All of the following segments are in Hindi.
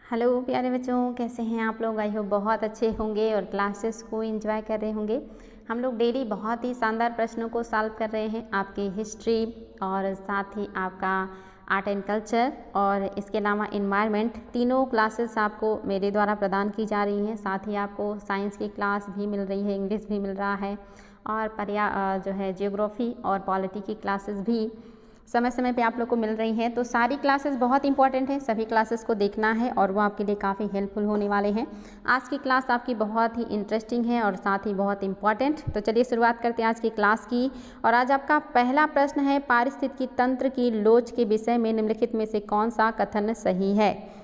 हेलो प्यारे बच्चों, कैसे हैं आप लोग। आई होप बहुत अच्छे होंगे और क्लासेस को एंजॉय कर रहे होंगे। हम लोग डेली बहुत ही शानदार प्रश्नों को सॉल्व कर रहे हैं, आपकी हिस्ट्री और साथ ही आपका आर्ट एंड कल्चर और इसके अलावा इन्वायरमेंट, तीनों क्लासेस आपको मेरे द्वारा प्रदान की जा रही हैं। साथ ही आपको साइंस की क्लास भी मिल रही है, इंग्लिश भी मिल रहा है और जो है जियोग्राफी और पॉलिटी की क्लासेस भी समय समय पे आप लोग को मिल रही हैं। तो सारी क्लासेस बहुत इंपॉर्टेंट हैं, सभी क्लासेस को देखना है और वो आपके लिए काफ़ी हेल्पफुल होने वाले हैं। आज की क्लास आपकी बहुत ही इंटरेस्टिंग है और साथ ही बहुत इंपॉर्टेंट। तो चलिए शुरुआत करते हैं आज की क्लास की। और आज आपका पहला प्रश्न है, पारिस्थितिकी तंत्र की लोच के विषय में निम्नलिखित में से कौन सा कथन सही है।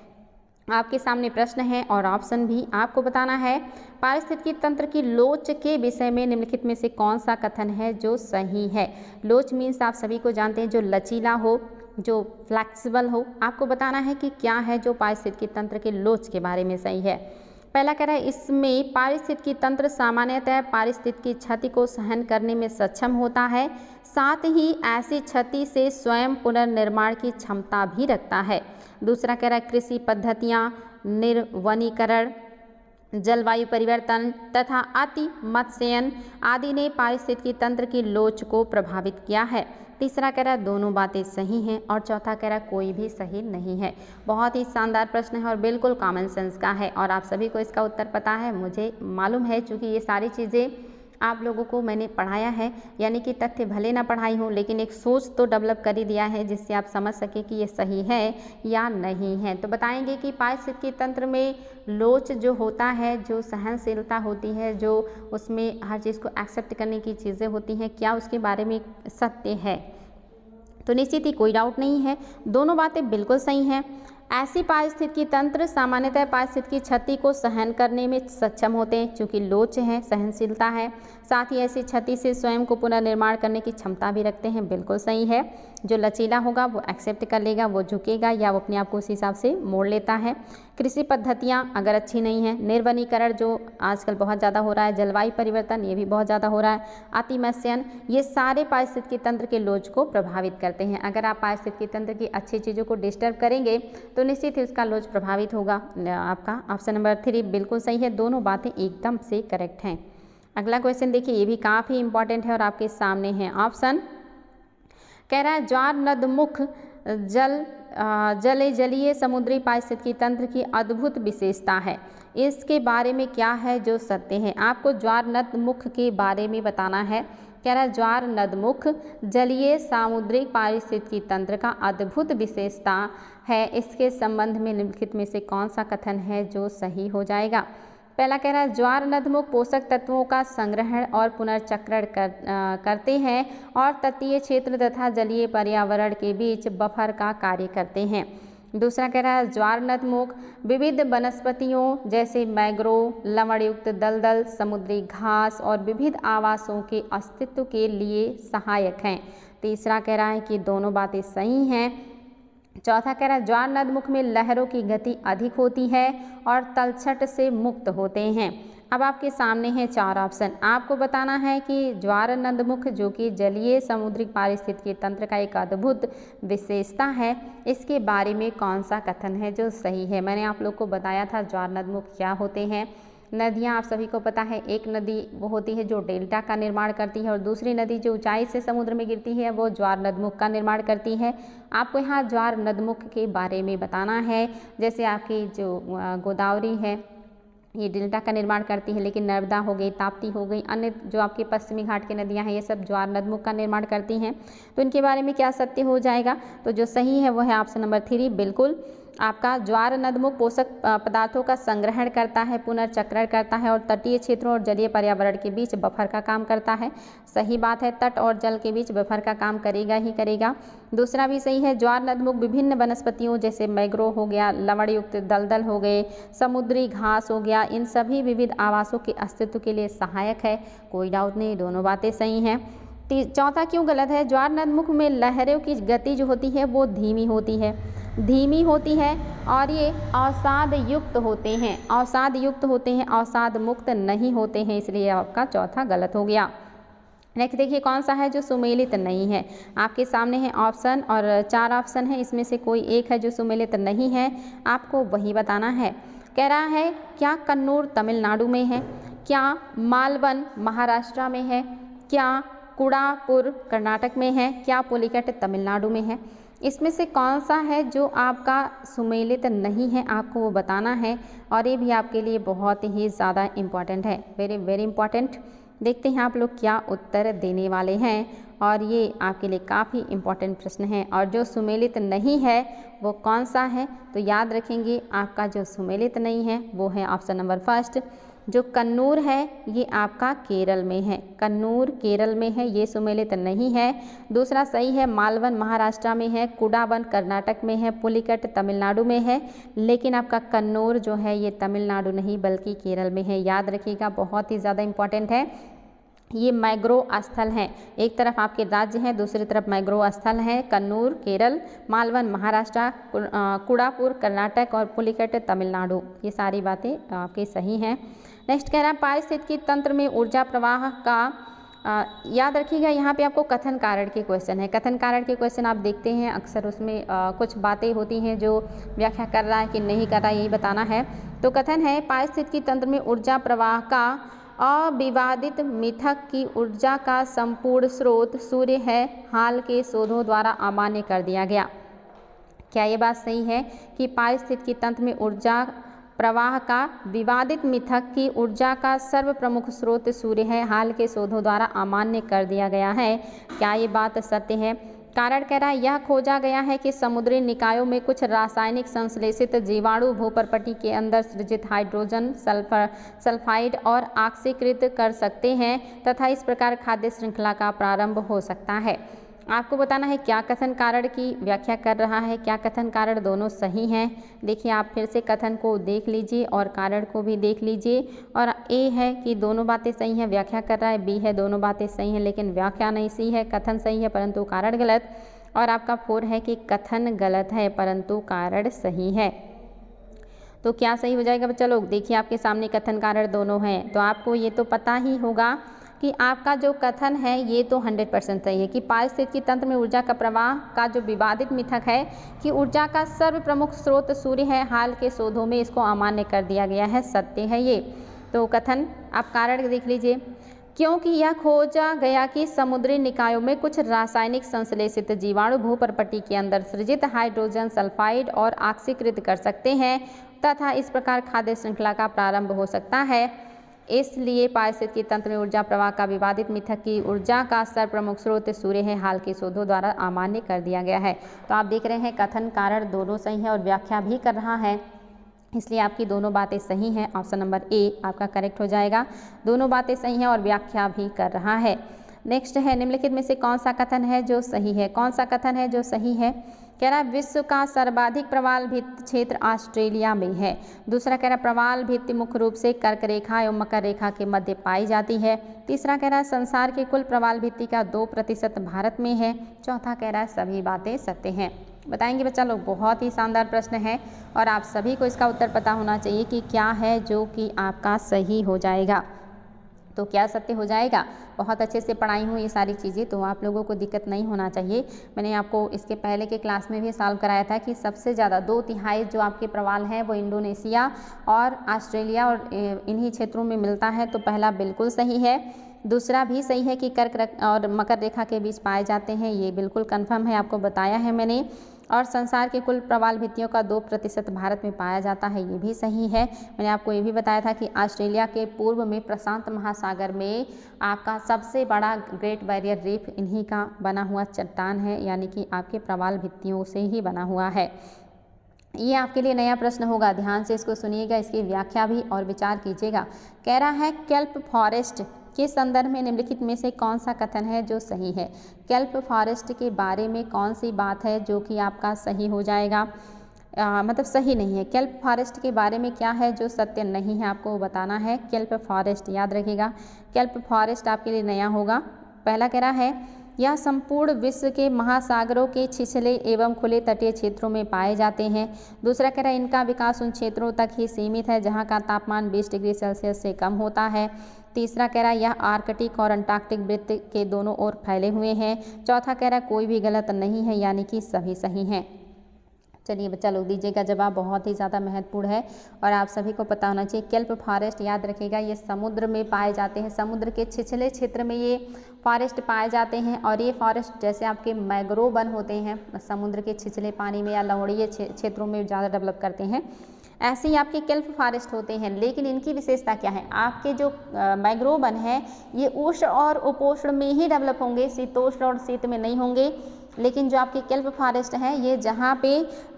आपके सामने प्रश्न है और ऑप्शन भी आपको बताना है। पारिस्थितिकी तंत्र की लोच के विषय में निम्नलिखित में से कौन सा कथन है जो सही है। लोच मीन्स आप सभी को जानते हैं, जो लचीला हो, जो फ्लेक्सिबल हो। आपको बताना है कि क्या है जो पारिस्थितिकी तंत्र के लोच के बारे में सही है। पहला कह रहा है, इसमें पारिस्थितिकी तंत्र सामान्यतः पारिस्थितिकी क्षति को सहन करने में सक्षम होता है, साथ ही ऐसी क्षति से स्वयं पुनर्निर्माण की क्षमता भी रखता है। दूसरा कह रहा है, कृषि पद्धतियाँ, निर्वनीकरण, जलवायु परिवर्तन तथा अति मत्स्यन आदि ने पारिस्थितिकी तंत्र की लोच को प्रभावित किया है। तीसरा कह रहा है, दोनों बातें सही हैं और चौथा कह रहा है, कोई भी सही नहीं है। बहुत ही शानदार प्रश्न है और बिल्कुल कॉमन सेंस का है और आप सभी को इसका उत्तर पता है, मुझे मालूम है, क्योंकि ये सारी चीज़ें आप लोगों को मैंने पढ़ाया है। यानी कि तथ्य भले ना पढ़ाई हो, लेकिन एक सोच तो डेवलप कर ही दिया है जिससे आप समझ सके कि ये सही है या नहीं है। तो बताएंगे कि पारिस्थितिकी तंत्र में लोच जो होता है, जो सहनशीलता होती है, जो उसमें हर चीज़ को एक्सेप्ट करने की चीज़ें होती हैं, क्या उसके बारे में सत्य है। तो निश्चित ही कोई डाउट नहीं है, दोनों बातें बिल्कुल सही हैं। ऐसी पारिस्थितिकी तंत्र सामान्यतः पारिस्थितिकी क्षति को सहन करने में सक्षम होते हैं, क्योंकि लोच है, सहनशीलता है। साथ ही ऐसी क्षति से स्वयं को पुनर्निर्माण करने की क्षमता भी रखते हैं, बिल्कुल सही है। जो लचीला होगा वो एक्सेप्ट कर लेगा, वो झुकेगा या वो अपने आप को उस हिसाब से मोड़ लेता है। कृषि पद्धतियाँ अगर अच्छी नहीं हैं, निर्वनीकरण जो आजकल बहुत ज़्यादा हो रहा है, जलवायु परिवर्तन ये भी बहुत ज़्यादा हो रहा है, अतिमत्स्यन, ये सारे पारिस्थितिकी तंत्र के लोच को प्रभावित करते हैं। अगर आप पारिस्थितिकी तंत्र की अच्छी चीज़ों को डिस्टर्ब करेंगे तो निश्चित ही उसका लोच प्रभावित होगा। आपका ऑप्शन नंबर 3 बिल्कुल सही है, दोनों बातें एकदम से करेक्ट हैं। अगला क्वेश्चन देखिए, ये भी काफ़ी इंपॉर्टेंट है और आपके सामने है। ऑप्शन कह रहा है, ज्वार नदमुख जलीय समुद्री पारिस्थितिकी तंत्र की अद्भुत विशेषता है, इसके बारे में क्या है जो सत्य है। आपको ज्वार नदमुख के बारे में बताना है। कह रहा है, ज्वार नदमुख जलीय सामुद्रिक पारिस्थितिकी तंत्र का अद्भुत विशेषता है, इसके संबंध में निम्नलिखित में से कौन सा कथन है जो सही हो जाएगा। पहला कह रहा है, ज्वार नदमुख पोषक तत्वों का संग्रहण और पुनर्चक्रण करते हैं और तटीय क्षेत्र तथा जलीय पर्यावरण के बीच बफर का कार्य करते हैं। दूसरा कह रहा है, ज्वार नदमुख विविध वनस्पतियों जैसे मैंग्रोव, लवणयुक्त दलदल, समुद्री घास और विविध आवासों के अस्तित्व के लिए सहायक हैं। तीसरा कह रहा है कि दोनों बातें सही हैं। चौथा कह रहा है, ज्वार नदमुख में लहरों की गति अधिक होती है और तलछट से मुक्त होते हैं। अब आपके सामने हैं 4 ऑप्शन, आपको बताना है कि ज्वार नदमुख जो कि जलीय समुद्रिक पारिस्थितिकी तंत्र का एक अद्भुत विशेषता है, इसके बारे में कौन सा कथन है जो सही है। मैंने आप लोग को बताया था ज्वार नदमुख क्या होते हैं। नदियाँ आप सभी को पता है, एक नदी वो होती है जो डेल्टा का निर्माण करती है और दूसरी नदी जो ऊंचाई से समुद्र में गिरती है वो ज्वार नदमुख का निर्माण करती है। आपको यहाँ ज्वार नदमुख के बारे में बताना है। जैसे आपकी जो गोदावरी है ये डेल्टा का निर्माण करती है, लेकिन नर्मदा हो गई, ताप्ती हो गई, अन्य जो आपके पश्चिमी घाट की नदियाँ हैं ये सब ज्वार नदमुख का निर्माण करती हैं। तो इनके बारे में क्या सत्य हो जाएगा। तो जो सही है वो है ऑप्शन नंबर 3 बिल्कुल आपका। ज्वार नदमुख पोषक पदार्थों का संग्रहण करता है, पुनर्चक्रण करता है और तटीय क्षेत्रों और जलीय पर्यावरण के बीच बफर का काम करता है। सही बात है, तट और जल के बीच बफर का काम करेगा ही करेगा। दूसरा भी सही है, ज्वार नदमुख विभिन्न वनस्पतियों जैसे मैंग्रोव हो गया, लवणयुक्त दलदल हो गए, समुद्री घास हो गया, इन सभी विविध आवासों के अस्तित्व के लिए सहायक है। कोई डाउट नहीं, दोनों बातें सही हैं। चौथा क्यों गलत है, ज्वार नदमुख में लहरों की गति जो होती है वो धीमी होती है और ये अवसाद युक्त होते हैं, अवसाद मुक्त नहीं होते हैं, इसलिए आपका चौथा गलत हो गया। नेक्स्ट देखिए कौन सा है जो सुमेलित नहीं है। आपके सामने है ऑप्शन और 4 ऑप्शन है, इसमें से कोई एक है जो सुमेलित नहीं है, आपको वही बताना है। कह रहा है क्या कन्नूर तमिलनाडु में है, क्या मालवन महाराष्ट्र में है, क्या कुड़ापुर कर्नाटक में है, क्या पुलिकट तमिलनाडु में है। इसमें से कौन सा है जो आपका सुमेलित नहीं है, आपको वो बताना है। और ये भी आपके लिए बहुत ही ज़्यादा इम्पॉर्टेंट है, वेरी वेरी इम्पॉर्टेंट। देखते हैं आप लोग क्या उत्तर देने वाले हैं, और ये आपके लिए काफ़ी इम्पॉर्टेंट प्रश्न है। और जो सुमेलित नहीं है वो कौन सा है, तो याद रखेंगे आपका जो सुमेलित नहीं है वो है ऑप्शन नंबर फर्स्ट, जो कन्नूर है ये आपका केरल में है, कन्नूर केरल में है, ये सुमेलित नहीं है। दूसरा सही है, मालवन महाराष्ट्र में है, कुडावन कर्नाटक में है, पुलिकट तमिलनाडु में है, लेकिन आपका कन्नूर जो है ये तमिलनाडु नहीं बल्कि केरल में है। याद रखिएगा, बहुत ही ज़्यादा इम्पॉर्टेंट है। ये मैग्रो स्थल हैं, एक तरफ आपके राज्य हैं, दूसरी तरफ मैग्रो स्थल हैं। कन्नूर केरल, मालवन महाराष्ट्र, कुड़ापुर कर्नाटक और पुलिकट तमिलनाडु, ये सारी बातें आपकी सही हैं। नेक्स्ट कह रहा है पारिस्थितिकी तंत्र में ऊर्जा प्रवाह का याद रखिएगा, यहाँ पे आपको कथन कारण के क्वेश्चन है। कथन कारण के क्वेश्चन आप देखते हैं अक्सर उसमें कुछ बातें होती हैं जो व्याख्या कर रहा है कि नहीं कर रहा है, यही बताना है। तो कथन है पारिस्थितिकी तंत्र में ऊर्जा प्रवाह का अविवादित मिथक की ऊर्जा का संपूर्ण स्रोत सूर्य है, हाल के शोधों द्वारा अमान्य कर दिया गया। क्या ये बात सही है कि पारिस्थितिकी तंत्र में ऊर्जा प्रवाह का विवादित मिथक की ऊर्जा का सर्व प्रमुख स्रोत सूर्य है, हाल के शोधों द्वारा अमान्य कर दिया गया है? क्या ये बात सत्य है? कारण कह रहा है यह खोजा गया है कि समुद्री निकायों में कुछ रासायनिक संश्लेषित जीवाणु भूपर्पटी के अंदर सृजित हाइड्रोजन सल्फाइड और ऑक्सीकृत कर सकते हैं तथा इस प्रकार खाद्य श्रृंखला का प्रारंभ हो सकता है। आपको बताना है क्या कथन कारण की व्याख्या कर रहा है, क्या कथन कारण दोनों सही हैं। देखिए आप फिर से कथन को देख लीजिए और कारण को भी देख लीजिए। और ए है कि दोनों बातें सही हैं, व्याख्या कर रहा है, बी है दोनों बातें सही हैं लेकिन व्याख्या नहीं सही है, कथन सही है परंतु कारण गलत। और आपका 4 है कि कथन गलत है परंतु कारण सही है। तो क्या सही हो जाएगा बच्चा लोग? देखिए आपके सामने कथन कारण दोनों हैं, तो आपको ये तो पता ही होगा कि आपका जो कथन है ये तो 100% सही है कि पारिस्थितिकी तंत्र में ऊर्जा का प्रवाह का जो विवादित मिथक है कि ऊर्जा का सर्व प्रमुख स्रोत सूर्य है, हाल के शोधों में इसको अमान्य कर दिया गया है, सत्य है ये। तो कथन आप कारण देख लीजिए, क्योंकि यह खोजा गया कि समुद्री निकायों में कुछ रासायनिक संश्लेषित जीवाणु भूपर्पटी के अंदर सृजित हाइड्रोजन सल्फाइड और ऑक्सीकृत कर सकते हैं तथा इस प्रकार खाद्य श्रृंखला का प्रारंभ हो सकता है। इसलिए पारिस्थितिकी तंत्र में ऊर्जा प्रवाह का विवादित मिथक की ऊर्जा का सर्वप्रमुख स्रोत सूर्य है, हाल के शोधों द्वारा अमान्य कर दिया गया है। तो आप देख रहे हैं कथन कारण दोनों सही है और व्याख्या भी कर रहा है, इसलिए आपकी दोनों बातें सही हैं। ऑप्शन नंबर ए आपका करेक्ट हो जाएगा, दोनों बातें सही हैं और व्याख्या भी कर रहा है। नेक्स्ट है निम्नलिखित में से कौन सा कथन है जो सही है? कौन सा कथन है जो सही है? कह रहा है विश्व का सर्वाधिक प्रवाल भित्ति क्षेत्र ऑस्ट्रेलिया में है। दूसरा कह रहा है प्रवाल भित्ति मुख्य रूप से कर्क रेखा एवं मकर रेखा के मध्य पाई जाती है। तीसरा कह रहा है संसार के कुल प्रवाल भित्ति का 2% भारत में है। चौथा कह रहा है सभी बातें सत्य हैं। बताएंगे बच्चा लोग, बहुत ही शानदार प्रश्न है और आप सभी को इसका उत्तर पता होना चाहिए कि क्या है जो कि आपका सही हो जाएगा। तो क्या सत्य हो जाएगा? बहुत अच्छे से पढ़ाई हूँ ये सारी चीज़ें, तो आप लोगों को दिक्कत नहीं होना चाहिए। मैंने आपको इसके पहले के क्लास में भी सॉल्व कराया था कि सबसे ज़्यादा 2/3 जो आपके प्रवाल हैं वो इंडोनेशिया और ऑस्ट्रेलिया और इन्हीं क्षेत्रों में मिलता है, तो पहला बिल्कुल सही है। दूसरा भी सही है कि कर्क और मकर रेखा के बीच पाए जाते हैं, ये बिल्कुल कन्फर्म है, आपको बताया है मैंने। और संसार के कुल प्रवाल भित्तियों का 2% भारत में पाया जाता है, ये भी सही है। मैंने आपको ये भी बताया था कि ऑस्ट्रेलिया के पूर्व में प्रशांत महासागर में आपका सबसे बड़ा ग्रेट बैरियर रीफ इन्हीं का बना हुआ चट्टान है, यानी कि आपके प्रवाल भित्तियों से ही बना हुआ है। ये आपके लिए नया प्रश्न होगा, ध्यान से इसको सुनिएगा, इसकी व्याख्या भी और विचार कीजिएगा। कह रहा है केल्प फॉरेस्ट के संदर्भ में निम्नलिखित में से कौन सा कथन है जो सही है? केल्प फॉरेस्ट के बारे में कौन सी बात है जो कि आपका सही हो जाएगा, मतलब सही नहीं है। केल्प फॉरेस्ट के बारे में क्या है जो सत्य नहीं है, आपको बताना है। केल्प फॉरेस्ट याद रखिएगा, केल्प फॉरेस्ट आपके लिए नया होगा। पहला कह रहा है यह संपूर्ण विश्व के महासागरों के छिछले एवं खुले तटीय क्षेत्रों में पाए जाते हैं। दूसरा कह रहा है इनका विकास उन क्षेत्रों तक ही सीमित है जहां का तापमान 20 डिग्री सेल्सियस से कम होता है। तीसरा कह रहा है यह आर्कटिक और अंटार्कटिक वृत्त के दोनों ओर फैले हुए हैं। चौथा कह रहा है कोई भी गलत नहीं है, यानी कि सभी सही हैं। चलिए बच्चा लोग दीजिएगा जवाब, बहुत ही ज़्यादा महत्वपूर्ण है और आप सभी को पता होना चाहिए। केल्प फॉरेस्ट याद रखिएगा, ये समुद्र में पाए जाते हैं, समुद्र के छिछले क्षेत्र में ये फॉरेस्ट पाए जाते हैं। और ये फॉरेस्ट जैसे आपके मैंग्रोव वन होते हैं, समुद्र के छिछले पानी में या लवणीय क्षेत्रों में ज़्यादा डेवलप करते हैं, ऐसे ही आपके केल्प फॉरेस्ट होते हैं। लेकिन इनकी विशेषता क्या है, आपके जो मैंग्रोव वन है ये उष्ण और उपोष्ण में ही डेवलप होंगे, शीतोष्ण और शीत में नहीं होंगे। लेकिन जो आपके केल्प फॉरेस्ट हैं ये जहाँ पे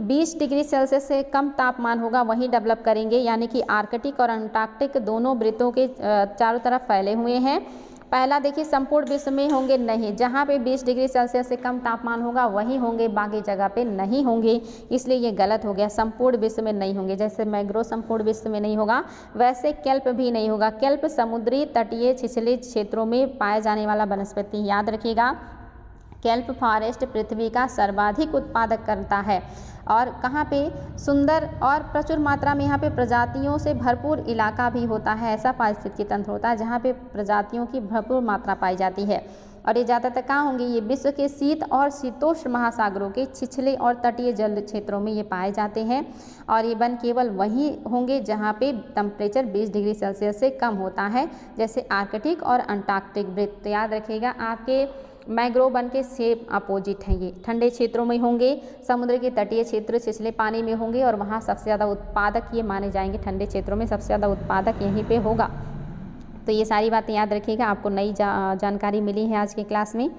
20 डिग्री सेल्सियस से कम तापमान होगा वहीं डेवलप करेंगे, यानी कि आर्कटिक और अंटार्कटिक दोनों वृत्तों के चारों तरफ फैले हुए हैं। पहला देखिए संपूर्ण विश्व में होंगे नहीं, जहाँ पे 20 डिग्री सेल्सियस से कम तापमान होगा वहीं होंगे, बाकी जगह पे नहीं होंगे, इसलिए ये गलत हो गया। संपूर्ण विश्व में नहीं होंगे, जैसे मैंग्रोव संपूर्ण विश्व में नहीं होगा वैसे केल्प भी नहीं होगा। केल्प समुद्री तटीय छिछले क्षेत्रों में पाए जाने वाला वनस्पति, याद रखिएगा केल्प फॉरेस्ट पृथ्वी का सर्वाधिक उत्पादक करता है। और कहाँ पे सुंदर और प्रचुर मात्रा में यहाँ पे प्रजातियों से भरपूर इलाका भी होता है, ऐसा पारिस्थितिकी तंत्र होता है जहाँ पे प्रजातियों की भरपूर मात्रा पाई जाती है। और ये ज़्यादातर कहाँ होंगे, ये विश्व के शीत और शीतोष्ण महासागरों के छिछले और तटीय जल क्षेत्रों में ये पाए जाते हैं। और ये वन केवल वहीं होंगे जहाँ पे टेम्परेचर 20 डिग्री सेल्सियस से कम होता है, जैसे आर्कटिक और अंटार्कटिक वृत्त। याद रखिएगा आपके मैंग्रोव वन के सेम अपोजिट हैं, ये ठंडे क्षेत्रों में होंगे, समुद्र के तटीय क्षेत्र छिछले पानी में होंगे और वहाँ सबसे ज़्यादा उत्पादक ये माने जाएंगे, ठंडे क्षेत्रों में सबसे ज़्यादा उत्पादक यहीं पे होगा। तो ये सारी बातें याद रखिएगा, आपको नई जानकारी मिली है आज की क्लास में।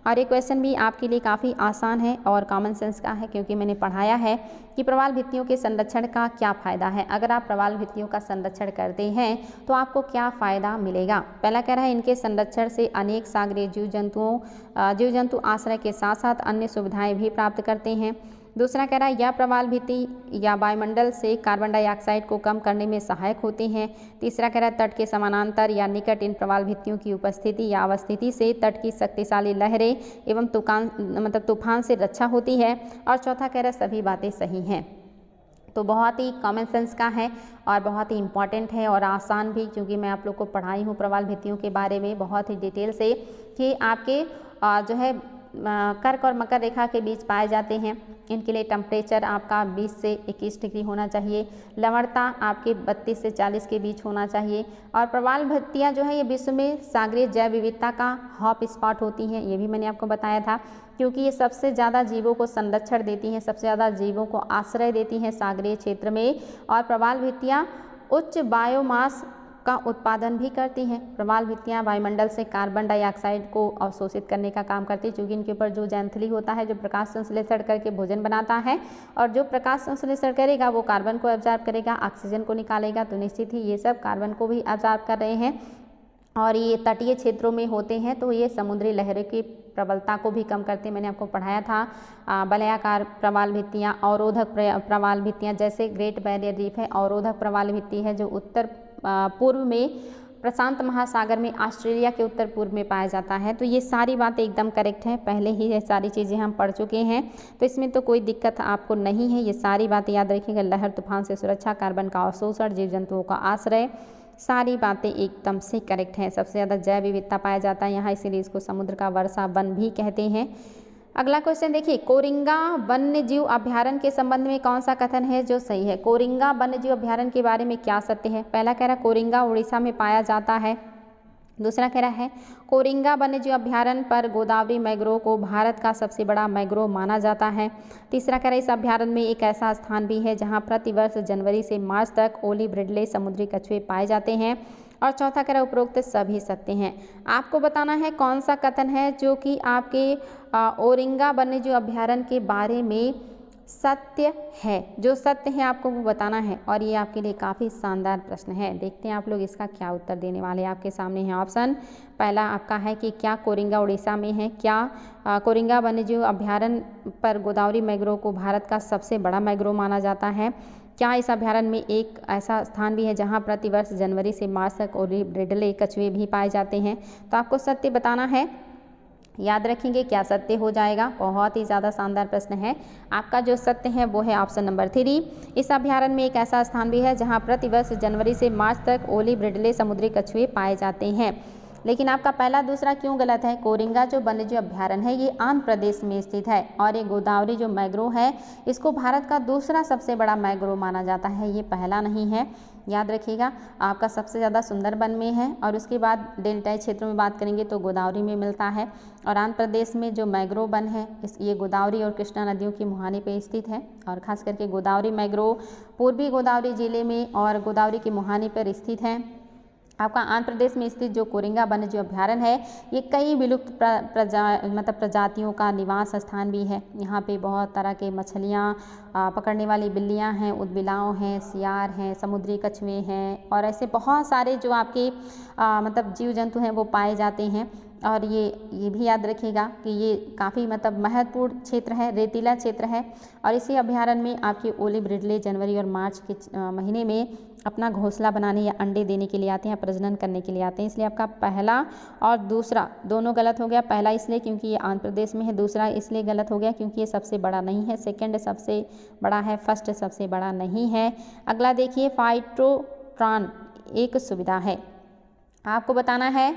और ये क्वेश्चन भी आपके लिए काफ़ी आसान है और कॉमन सेंस का है, क्योंकि मैंने पढ़ाया है कि प्रवाल भित्तियों के संरक्षण का क्या फ़ायदा है। अगर आप प्रवाल भित्तियों का संरक्षण करते हैं तो आपको क्या फ़ायदा मिलेगा। पहला कह रहा है इनके संरक्षण से अनेक सागरीय जीव जंतु आश्रय के साथ साथ अन्य सुविधाएँ भी प्राप्त करते हैं। दूसरा कह रहा है यह प्रवाल भित्ति या वायुमंडल से कार्बन डाइऑक्साइड को कम करने में सहायक होते हैं। तीसरा कह रहा है तट के समानांतर या निकट इन प्रवाल भित्तियों की उपस्थिति या अवस्थिति से तट की शक्तिशाली लहरें एवं तूफान से रक्षा होती है। और चौथा कह रहा है सभी बातें सही हैं। तो बहुत ही कॉमन सेंस का है और बहुत ही इम्पॉर्टेंट है और आसान भी, क्योंकि मैं आप लोग को पढ़ाई हूँ प्रवाल भित्तियों के बारे में बहुत ही डिटेल से कि आपके जो है कर्क और मकर रेखा के बीच पाए जाते हैं। इनके लिए टेम्परेचर आपका 20 से 21 डिग्री होना चाहिए, लवणता आपके 32 से 40 के बीच होना चाहिए। और प्रवाल भित्तियाँ जो है ये विश्व में सागरीय जैव विविधता का हॉट स्पॉट होती हैं, ये भी मैंने आपको बताया था, क्योंकि ये सबसे ज़्यादा जीवों को संरक्षण देती हैं, सबसे ज़्यादा जीवों को आश्रय देती हैं सागरीय क्षेत्र में। और प्रवाल भित्तियाँ उच्च बायोमास का उत्पादन भी करती हैं। प्रवाल भित्तियाँ वायुमंडल से कार्बन डाइऑक्साइड को अवशोषित करने का काम करती है, क्योंकि इनके ऊपर जो जैंथली होता है जो प्रकाश संश्लेषण करके भोजन बनाता है, और जो प्रकाश संश्लेषण करेगा वो कार्बन को एब्जॉर्ब करेगा, ऑक्सीजन को निकालेगा। तो निश्चित ही ये सब कार्बन को भी एब्जॉर्ब कर रहे हैं। और ये तटीय क्षेत्रों में होते हैं तो ये समुद्री लहरों की प्रबलता को भी कम करते हैं। मैंने आपको पढ़ाया था वलयाकार प्रवाल भित्तियाँ, अवरोधक प्रवाल भित्तियाँ, जैसे ग्रेट बैरियर रीफ है अवरोधक प्रवाल भित्ति है जो उत्तर पूर्व में प्रशांत महासागर में ऑस्ट्रेलिया के उत्तर पूर्व में पाया जाता है। तो ये सारी बातें एकदम करेक्ट हैं, पहले ही ये सारी चीज़ें हम पढ़ चुके हैं, तो इसमें तो कोई दिक्कत आपको नहीं है। ये सारी बातें याद रखिएगा, लहर तूफान से सुरक्षा, कार्बन का अवशोषण, जीव जंतुओं का आश्रय, सारी बातें एकदम से करेक्ट हैं। सबसे ज़्यादा जैव विविधता पाया जाता है यहाँ, इसीलिए इसको समुद्र का वर्षा वन भी कहते हैं। अगला क्वेश्चन देखिए, कोरिंगा वन्य जीव अभ्यारण्य के संबंध में कौन सा कथन है जो सही है। कोरिंगा वन्य जीव अभ्यारण्य के बारे में क्या सत्य है। पहला कह रहा है कोरिंगा उड़ीसा में पाया जाता है। दूसरा कह रहा है कोरिंगा वन्य जीव अभ्यारण्य पर गोदावरी मैंग्रोव को भारत का सबसे बड़ा मैंग्रोव माना जाता है। तीसरा कह रहा है इस अभ्यारण्य में एक ऐसा स्थान भी है जहां प्रतिवर्ष जनवरी से मार्च तक ओलिव रिडले समुद्री कछुए पाए जाते हैं। और चौथा कह रहा है उपरोक्त सभी सत्य हैं। आपको बताना है कौन सा कथन है जो कि आपके कोरिंगा वन्य जीव अभ्यारण्य के बारे में सत्य है। जो सत्य है आपको वो बताना है, और ये आपके लिए काफ़ी शानदार प्रश्न है। देखते हैं आप लोग इसका क्या उत्तर देने वाले हैं। आपके सामने है ऑप्शन। पहला आपका है कि क्या कोरिंगा उड़ीसा में है, क्या कोरिंगा वन्यजीव अभ्यारण्य पर गोदावरी मैंग्रोव को भारत का सबसे बड़ा मैंग्रोव माना जाता है, क्या इस अभ्यारण्य में एक ऐसा स्थान भी है जहां प्रतिवर्ष जनवरी से मार्च तक ओलिव रिडले कछुए भी पाए जाते हैं। तो आपको सत्य बताना है। याद रखेंगे क्या सत्य हो जाएगा। बहुत ही ज़्यादा शानदार प्रश्न है। आपका जो सत्य है वो है ऑप्शन नंबर 3। इस अभ्यारण्य में एक ऐसा स्थान भी है जहां प्रतिवर्ष जनवरी से मार्च तक ओलिव रिडले समुद्री कछुए पाए जाते हैं। लेकिन आपका पहला दूसरा क्यों गलत है। कोरिंगा जो वन्यजीव अभ्यारण्य है ये आंध्र प्रदेश में स्थित है और ये गोदावरी जो मैंग्रोव है इसको भारत का दूसरा सबसे बड़ा मैंग्रोव माना जाता है, ये पहला नहीं है। याद रखिएगा। आपका सबसे ज़्यादा सुंदरबन में है और उसके बाद डेल्टाई क्षेत्रों में बात करेंगे तो गोदावरी में मिलता है। और आंध्र प्रदेश में जो मैंग्रोव वन है ये गोदावरी और कृष्णा नदियों की मुहाने पे स्थित है और खास करके गोदावरी मैंग्रोव पूर्वी गोदावरी जिले में और गोदावरी की मुहाने पर स्थित है। आपका आंध्र प्रदेश में स्थित जो कोरिंगा वन्यजीव अभ्यारण्य है ये कई विलुप्त प्रजातियों का निवास स्थान भी है। यहाँ पे बहुत तरह के मछलियाँ पकड़ने वाली बिल्लियाँ हैं, उदबिलाव हैं, सियार हैं, समुद्री कछुए हैं और ऐसे बहुत सारे जो आपके जीव जंतु हैं वो पाए जाते हैं। और ये भी याद रखिएगा कि ये काफ़ी महत्वपूर्ण क्षेत्र है, रेतीला क्षेत्र है और इसी अभ्यारण्य में आपके ओलिव रिडले जनवरी और मार्च के महीने में अपना घोंसला बनाने या अंडे देने के लिए आते हैं, प्रजनन करने के लिए आते हैं। इसलिए आपका पहला और दूसरा दोनों गलत हो गया। पहला इसलिए क्योंकि ये आंध्र प्रदेश में है, दूसरा इसलिए गलत हो गया क्योंकि ये सबसे बड़ा नहीं है। सेकंड सबसे बड़ा है, फर्स्ट सबसे बड़ा नहीं है। अगला देखिए, फाइटोट्रॉन एक सुविधा है। आपको बताना है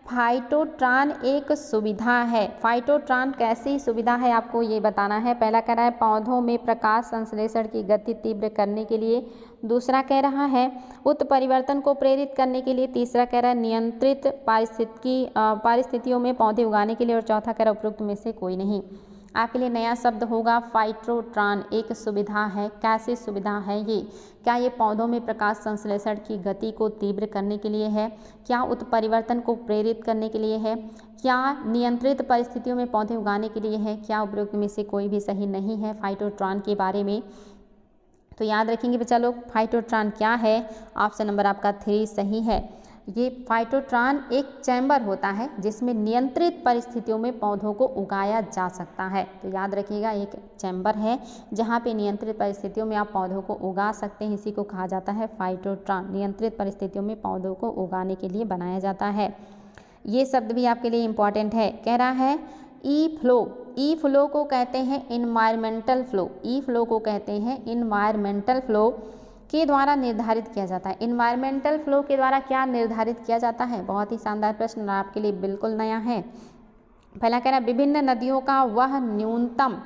फाइटोट्रॉन एक सुविधा है। फाइटोट्रॉन कैसी सुविधा है आपको ये बताना है। पहला कह रहा है पौधों में प्रकाश संश्लेषण की गति तीव्र करने के लिए। दूसरा कह रहा है उत्परिवर्तन को प्रेरित करने के लिए। तीसरा कह रहा है नियंत्रित परिस्थितियों में पौधे उगाने के लिए। और चौथा कह रहा है उपरोक्त में से कोई नहीं। आपके लिए नया शब्द होगा फाइटोट्रॉन एक सुविधा है। कैसी सुविधा है ये? क्या ये पौधों में प्रकाश संश्लेषण की गति को तीव्र करने के लिए है? क्या उत्परिवर्तन को प्रेरित करने के लिए है? क्या नियंत्रित परिस्थितियों में पौधे उगाने के लिए है? क्या उपरोक्त में से कोई भी सही नहीं है फाइटोट्रॉन के बारे में? तो याद रखेंगे बच्चा लोग फाइटोट्रॉन क्या है। ऑप्शन नंबर आपका 3 सही है। ये फाइटोट्रॉन एक चैम्बर होता है जिसमें नियंत्रित परिस्थितियों में पौधों को उगाया जा सकता है। तो याद रखिएगा एक चैम्बर है जहाँ पे नियंत्रित परिस्थितियों में आप पौधों को उगा सकते हैं। इसी को कहा जाता है फाइटोट्रॉन। नियंत्रित परिस्थितियों में पौधों को उगाने के लिए बनाया जाता है। ये शब्द भी आपके लिए इम्पॉर्टेंट है। कह रहा है ई फ्लो को कहते हैं इन्वायरमेंटल फ्लो। ई फ्लो को कहते हैं इन्वायरमेंटल फ्लो के द्वारा निर्धारित किया जाता है। इन्वायरमेंटल फ्लो के द्वारा क्या निर्धारित किया जाता है? बहुत ही शानदार प्रश्न आपके लिए बिल्कुल नया है। पहला कह रहा है विभिन्न नदियों का वह न्यूनतम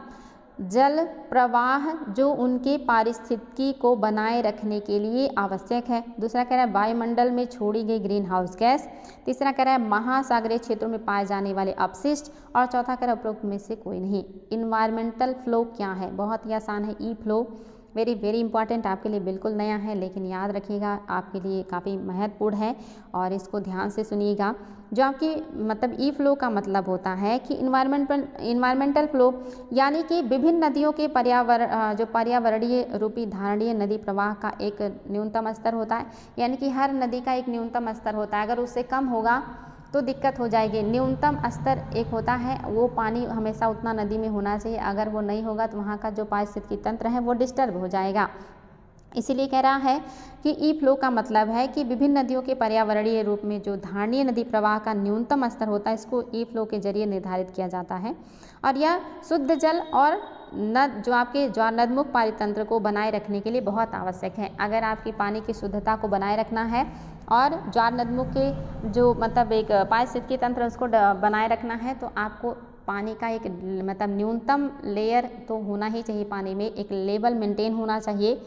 जल प्रवाह जो उनके पारिस्थितिकी को बनाए रखने के लिए आवश्यक है। दूसरा कह रहा है वायुमंडल में छोड़ी गई ग्रीन हाउस गैस। तीसरा कह रहा है महासागरीय क्षेत्रों में पाए जाने वाले अपशिष्ट। और चौथा कह रहा है उपरोक्त में से कोई नहीं। इन्वायरमेंटल फ्लो क्या है? बहुत ही आसान है। ई फ्लो वेरी वेरी इंपॉर्टेंट, आपके लिए बिल्कुल नया है लेकिन याद रखिएगा आपके लिए काफ़ी महत्वपूर्ण है और इसको ध्यान से सुनिएगा। जो आपकी ई फ्लो का मतलब होता है कि इन्वायरमेंटल फ्लो यानी कि विभिन्न नदियों के पर्यावरणीय रूपी धारणीय नदी प्रवाह का एक न्यूनतम स्तर होता है। यानी कि हर नदी का एक न्यूनतम स्तर होता है। अगर उससे कम होगा तो दिक्कत हो जाएगी। न्यूनतम स्तर एक होता है, वो पानी हमेशा उतना नदी में होना चाहिए। अगर वो नहीं होगा तो वहाँ का जो पारिस्थितिकी तंत्र है वो डिस्टर्ब हो जाएगा। इसीलिए कह रहा है कि ई फ्लो का मतलब है कि विभिन्न नदियों के पर्यावरणीय रूप में जो धारणीय नदी प्रवाह का न्यूनतम स्तर होता है इसको ई फ्लो के जरिए निर्धारित किया जाता है। और यह शुद्ध जल और जो आपके ज्वारनदमुख पारितंत्र को बनाए रखने के लिए बहुत आवश्यक है। अगर आपकी पानी की शुद्धता को बनाए रखना है और ज्वारनदमुख के जो एक पारिस्थितिकी तंत्र उसको बनाए रखना है तो आपको पानी का एक न्यूनतम लेयर तो होना ही चाहिए। पानी में एक लेवल मेंटेन होना चाहिए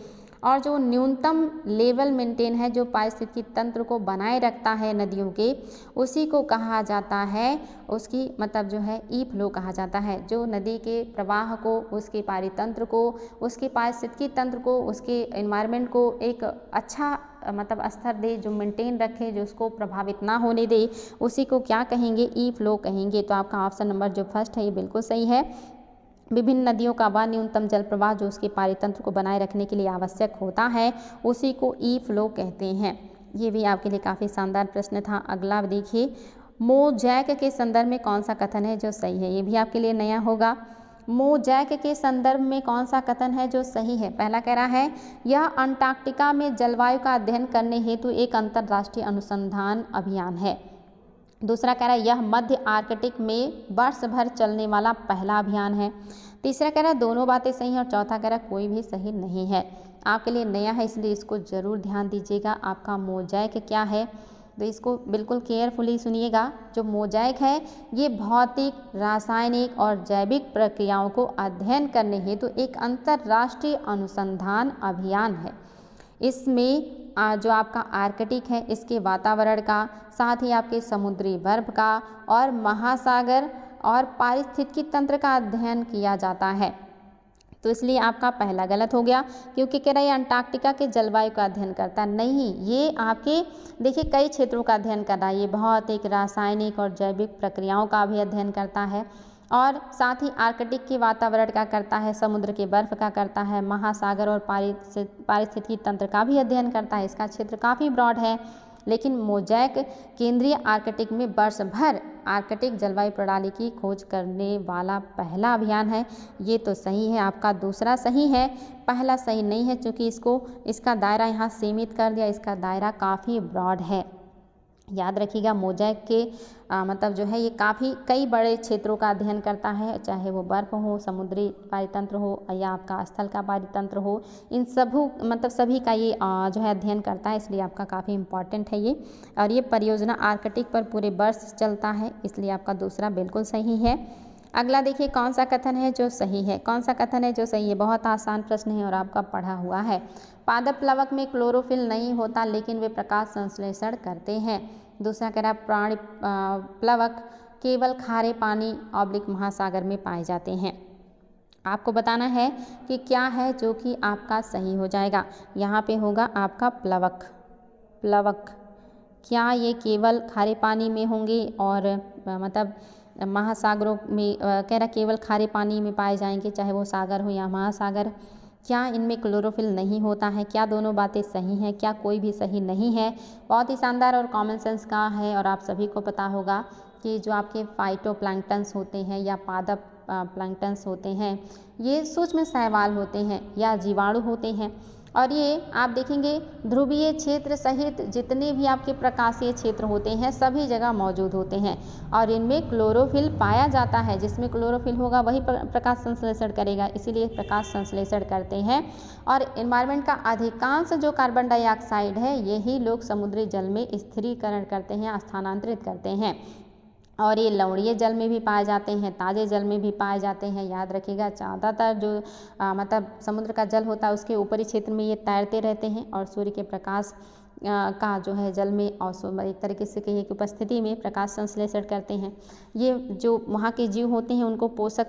और जो न्यूनतम लेवल मेंटेन है जो पारिस्थितिकी तंत्र को बनाए रखता है नदियों के, उसी को कहा जाता है, उसकी जो है ई फ्लो कहा जाता है। जो नदी के प्रवाह को, उसके पारितंत्र को, उसके पारिस्थितिकी तंत्र को, उसके एनवायरनमेंट को एक अच्छा स्तर दे, जो मेंटेन रखे, जो उसको प्रभावित ना होने दे, उसी को क्या कहेंगे? ई फ्लो कहेंगे। तो आपका ऑप्शन नंबर जो फर्स्ट है ये बिल्कुल सही है। विभिन्न नदियों का वह न्यूनतम जल प्रवाह जो उसके पारितंत्र को बनाए रखने के लिए आवश्यक होता है उसी को ई फ्लो कहते हैं। ये भी आपके लिए काफ़ी शानदार प्रश्न था। अगला देखिए, मोजैक के संदर्भ में कौन सा कथन है जो सही है? ये भी आपके लिए नया होगा। मोजैक के संदर्भ में कौन सा कथन है जो सही है? पहला कह रहा है यह अंटार्कटिका में जलवायु का अध्ययन करने हेतु एक अंतर्राष्ट्रीय अनुसंधान अभियान है। दूसरा कह रहा है यह मध्य आर्कटिक में वर्ष भर चलने वाला पहला अभियान है। तीसरा कह रहा है दोनों बातें सही हैं और चौथा कह रहा है कोई भी सही नहीं है। आपके लिए नया है इसलिए इसको ज़रूर ध्यान दीजिएगा। आपका मोज़ेक क्या है, तो इसको बिल्कुल केयरफुली सुनिएगा। जो मोज़ेक है ये भौतिक, रासायनिक और जैविक प्रक्रियाओं को अध्ययन करने हेतु एक अंतर्राष्ट्रीय अनुसंधान अभियान है। इसमें जो आपका आर्कटिक है इसके वातावरण का, साथ ही आपके समुद्री बर्फ का और महासागर और पारिस्थितिकी तंत्र का अध्ययन किया जाता है। तो इसलिए आपका पहला गलत हो गया, क्योंकि कह रहा है अंटार्कटिका के जलवायु का अध्ययन करता नहीं, ये आपके देखिए कई क्षेत्रों का अध्ययन कर रहा है। ये भौतिक, रासायनिक और जैविक प्रक्रियाओं का भी अध्ययन करता है और साथ ही आर्कटिक के वातावरण का करता है, समुद्र के बर्फ का करता है, महासागर और पारिस्थितिकी तंत्र का भी अध्ययन करता है। इसका क्षेत्र काफ़ी ब्रॉड है। लेकिन मोज़ेक केंद्रीय आर्कटिक में वर्ष भर आर्कटिक जलवायु प्रणाली की खोज करने वाला पहला अभियान है। ये तो सही है, आपका दूसरा सही है, पहला सही नहीं है, क्योंकि इसका दायरा यहाँ सीमित कर दिया। इसका दायरा काफ़ी ब्रॉड है। याद रखिएगा मोज़ेक के मतलब जो है ये काफ़ी कई बड़े क्षेत्रों का अध्ययन करता है, चाहे वो बर्फ हो, समुद्री पारितंत्र हो या आपका स्थल का पारितंत्र हो, इन सभी का ये जो है अध्ययन करता है। इसलिए आपका काफ़ी इम्पॉर्टेंट है ये। और ये परियोजना आर्कटिक पर पूरे वर्ष चलता है, इसलिए आपका दूसरा बिल्कुल सही है। अगला देखिए कौन सा कथन है जो सही है। कौन सा कथन है जो सही है, बहुत आसान प्रश्न है और आपका पढ़ा हुआ है। पादप प्लवक में क्लोरोफिल नहीं होता लेकिन वे प्रकाश संश्लेषण करते हैं। दूसरा कह रहा प्राणी प्लवक केवल खारे पानी ऑब्लिक महासागर में पाए जाते हैं। आपको बताना है कि क्या है जो कि आपका सही हो जाएगा। यहाँ पे होगा आपका प्लवक क्या ये केवल खारे पानी में होंगे और मतलब महासागरों में कह रहा केवल खारे पानी में पाए जाएंगे, चाहे वो सागर हो या महासागर। क्या इनमें क्लोरोफिल नहीं होता है? क्या दोनों बातें सही हैं? क्या कोई भी सही नहीं है? बहुत ही शानदार और कॉमन सेंस का है और आप सभी को पता होगा कि जो आपके फाइटोप्लैंक्टन्स होते हैं या पादप प्लैंक्टन्स होते हैं, ये सूक्ष्म शैवाल होते हैं या जीवाणु होते हैं। और ये आप देखेंगे ध्रुवीय क्षेत्र सहित जितने भी आपके प्रकाशीय क्षेत्र होते हैं सभी जगह मौजूद होते हैं और इनमें क्लोरोफिल पाया जाता है। जिसमें क्लोरोफिल होगा वही प्रकाश संश्लेषण करेगा, इसीलिए प्रकाश संश्लेषण करते हैं। और एनवायरनमेंट का अधिकांश जो कार्बन डाइऑक्साइड है यही लोग समुद्री जल में स्थिरीकरण करते हैं, स्थानांतरित करते हैं। और ये लवणीय जल में भी पाए जाते हैं, ताज़े जल में भी पाए जाते हैं। याद रखिएगा ज़्यादातर जो मतलब समुद्र का जल होता है उसके ऊपरी क्षेत्र में ये तैरते रहते हैं और सूर्य के प्रकाश का जो है जल में और एक तरीके से कहिए कि उपस्थिति में प्रकाश संश्लेषण करते हैं। ये जो वहाँ के जीव होते हैं उनको पोषक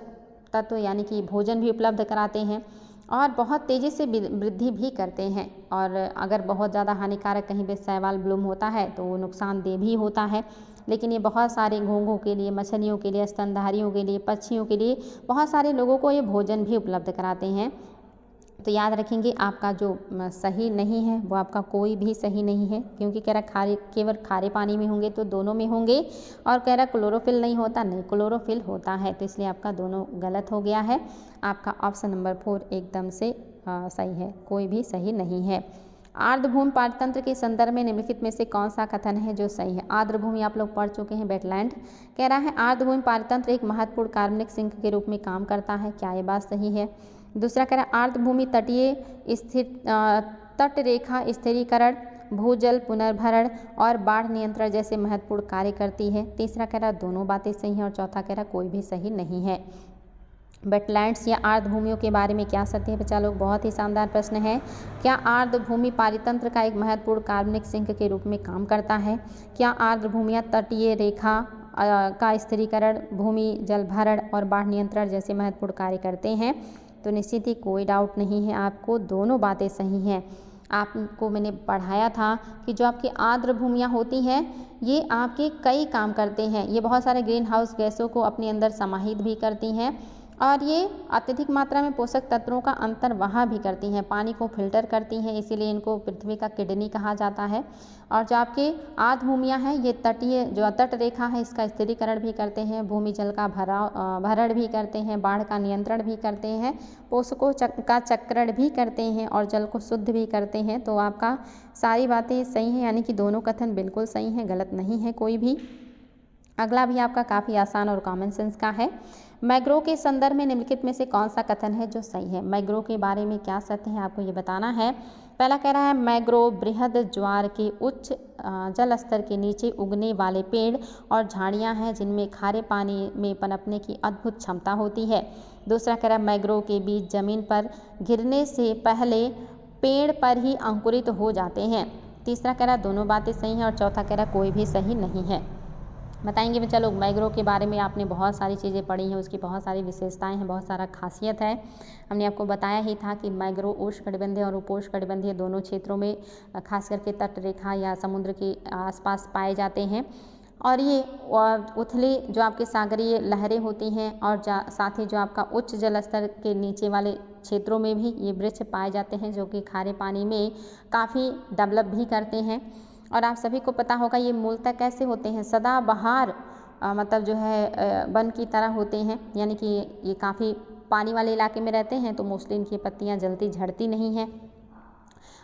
तत्व यानी कि भोजन भी उपलब्ध कराते हैं और बहुत तेज़ी से वृद्धि भी करते हैं। और अगर बहुत ज़्यादा हानिकारक कहीं पे शैवाल ब्लूम होता है तो वो नुकसानदेह भी होता है। लेकिन ये बहुत सारे घोंघों के लिए, मछलियों के लिए, स्तनधारियों के लिए, पक्षियों के लिए, बहुत सारे लोगों को ये भोजन भी उपलब्ध कराते हैं। तो याद रखेंगे आपका जो सही नहीं है वो आपका कोई भी सही नहीं है, क्योंकि कह रहा केवल खारे पानी में होंगे तो दोनों में होंगे। और कह रहा क्लोरोफिल नहीं होता, नहीं क्लोरोफिल होता है। तो इसलिए आपका दोनों गलत हो गया है। आपका ऑप्शन नंबर 4 एकदम से सही है, कोई भी सही नहीं है। आर्द्रभूमि पारतंत्र के संदर्भ में निम्नलिखित में से कौन सा कथन है जो सही है। आर्द्रभूमि आप लोग पढ़ चुके हैं, वेटलैंड। कह रहा है आर्द्रभूमि पारतंत्र एक महत्वपूर्ण कार्बनिक सिंक के रूप में काम करता है। क्या ये बात सही है? दूसरा कह रहा है आर्द्रभूमि तटीय स्थित तट रेखा स्थिरीकरण, भूजल पुनर्भरण और बाढ़ नियंत्रण जैसे महत्वपूर्ण कार्य करती है। तीसरा कह रहा दोनों बातें सही हैं और चौथा कह रहा कोई भी सही नहीं है। वेटलैंड्स या आर्द्रभूमियों के बारे में क्या सत्य है बच्चा लोग? बहुत ही शानदार प्रश्न है। क्या आर्द्रभूमि पारितंत्र का एक महत्वपूर्ण कार्बनिक सिंक के रूप में काम करता है? क्या आर्द्रभूमियाँ तटीय रेखा का स्थिरीकरण, भूमि जलभरण और बाढ़ नियंत्रण जैसे महत्वपूर्ण कार्य करते हैं? तो निश्चित ही कोई डाउट नहीं है, आपको दोनों बातें सही हैं। आपको मैंने पढ़ाया था कि जो आपकी आर्द्र भूमियाँ होती हैं ये आपके कई काम करते हैं। ये बहुत सारे ग्रीन हाउस गैसों को अपने अंदर समाहित भी करती हैं और ये अत्यधिक मात्रा में पोषक तत्वों का अंतर्वाह भी करती हैं, पानी को फिल्टर करती हैं, इसीलिए इनको पृथ्वी का किडनी कहा जाता है। और जो आपके आर्द्र भूमियाँ हैं ये तटीय जो तट रेखा है इसका स्थिरीकरण भी करते हैं, भूमि जल का भरण भी करते हैं, बाढ़ का नियंत्रण भी करते हैं, पोषकों का चक्रण भी करते हैं और जल को शुद्ध भी करते हैं। तो आपका सारी बातें सही हैं, यानी कि दोनों कथन बिल्कुल सही हैं, गलत नहीं है कोई भी। अगला भी आपका काफ़ी आसान और कॉमन सेंस का है। मैग्रो के संदर्भ में निम्नलिखित में से कौन सा कथन है जो सही है। मैग्रो के बारे में क्या सत्य है आपको ये बताना है। पहला कह रहा है मैग्रो बृहद ज्वार के उच्च जल स्तर के नीचे उगने वाले पेड़ और झाड़ियां हैं जिनमें खारे पानी में पनपने की अद्भुत क्षमता होती है। दूसरा कह रहा है मैग्रो के बीज जमीन पर गिरने से पहले पेड़ पर ही अंकुरित हो जाते हैं। तीसरा कह रहा है दोनों बातें सही हैं और चौथा कह रहा है कोई भी सही नहीं है। बताएंगे बच्चा लोग मैग्रो के बारे में आपने बहुत सारी चीज़ें पढ़ी हैं, उसकी बहुत सारी विशेषताएं हैं, बहुत सारा खासियत है। हमने आपको बताया ही था कि मैग्रो उष्णकटिबंधीय और उपोष्णकटिबंधीय दोनों क्षेत्रों में खास करके तट रेखा या समुद्र के आसपास पाए जाते हैं और ये उथली जो आपके सागरीय लहरें होती हैं और साथ ही जो आपका उच्च जल स्तर के नीचे वाले क्षेत्रों में भी ये वृक्ष पाए जाते हैं जो कि खारे पानी में काफ़ी डेवलप भी करते हैं। और आप सभी को पता होगा ये मूलतः कैसे होते हैं, सदाबहार मतलब जो है वन की तरह होते हैं, यानी कि ये काफ़ी पानी वाले इलाके में रहते हैं तो मोस्टली इनकी पत्तियां जल्दी झड़ती नहीं हैं।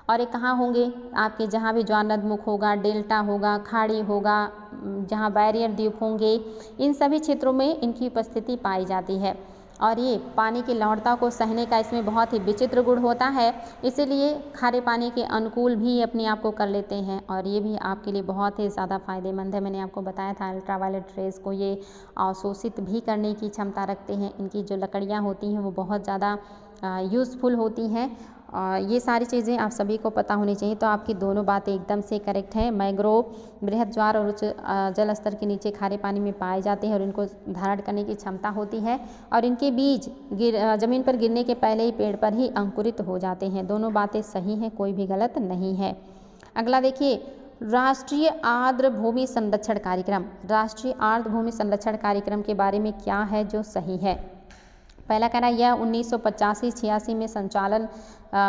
और ये कहाँ होंगे आपके, जहाँ भी ज्वार नदमुख होगा, डेल्टा होगा, खाड़ी होगा, जहाँ बैरियर द्वीप होंगे, इन सभी क्षेत्रों में इनकी उपस्थिति पाई जाती है। और ये पानी की लवणता को सहने का इसमें बहुत ही विचित्र गुण होता है, इसीलिए खारे पानी के अनुकूल भी अपने आप को कर लेते हैं और ये भी आपके लिए बहुत ही ज़्यादा फ़ायदेमंद है। मैंने आपको बताया था अल्ट्रावायलेट रेज़ को ये अवशोषित भी करने की क्षमता रखते हैं। इनकी जो लकड़ियाँ होती हैं वो बहुत ज़्यादा यूज़फुल होती हैं। ये सारी चीज़ें आप सभी को पता होनी चाहिए। तो आपकी दोनों बातें एकदम से करेक्ट है। मैग्रोव बृहद ज्वार और उच्च जल स्तर के नीचे खारे पानी में पाए जाते हैं और इनको धारण करने की क्षमता होती है और इनके बीज जमीन पर गिरने के पहले ही पेड़ पर ही अंकुरित हो जाते हैं। दोनों बातें सही हैं, कोई भी गलत नहीं है। अगला देखिए, राष्ट्रीय आर्द्र भूमि संरक्षण कार्यक्रम। राष्ट्रीय आर्द्र भूमि संरक्षण कार्यक्रम के बारे में क्या है जो सही है। पहला कह रहा है यह 1985-86 में संचालन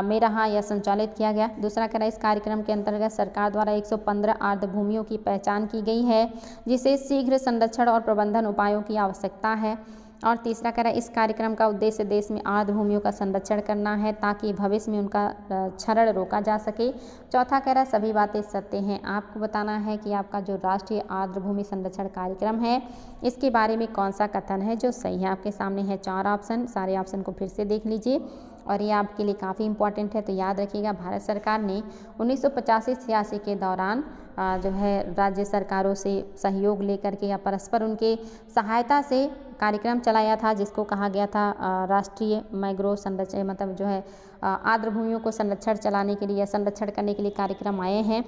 में रहा या संचालित किया गया। दूसरा कह रहा है इस कार्यक्रम के अंतर्गत सरकार द्वारा 115 आर्द्र भूमियों की पहचान की गई है जिसे शीघ्र संरक्षण और प्रबंधन उपायों की आवश्यकता है। और तीसरा कह रहा है इस कार्यक्रम का उद्देश्य देश में आर्द्र भूमियों का संरक्षण करना है ताकि भविष्य में उनका क्षरण रोका जा सके। चौथा कह रहा है सभी बातें सत्य हैं। आपको बताना है कि आपका जो राष्ट्रीय आर्द्र भूमि संरक्षण कार्यक्रम है इसके बारे में कौन सा कथन है जो सही है। आपके सामने है 4 ऑप्शन, सारे ऑप्शन को फिर से देख लीजिए और ये आपके लिए काफ़ी इंपॉर्टेंट है। तो याद रखिएगा, भारत सरकार ने 1985-86 के दौरान जो है राज्य सरकारों से सहयोग लेकर के या परस्पर उनके सहायता से कार्यक्रम चलाया था जिसको कहा गया था राष्ट्रीय मैग्रोव संरक्षण, मतलब जो है आर्द्र भूमियों को संरक्षण चलाने के लिए या संरक्षण करने के लिए कार्यक्रम आए हैं।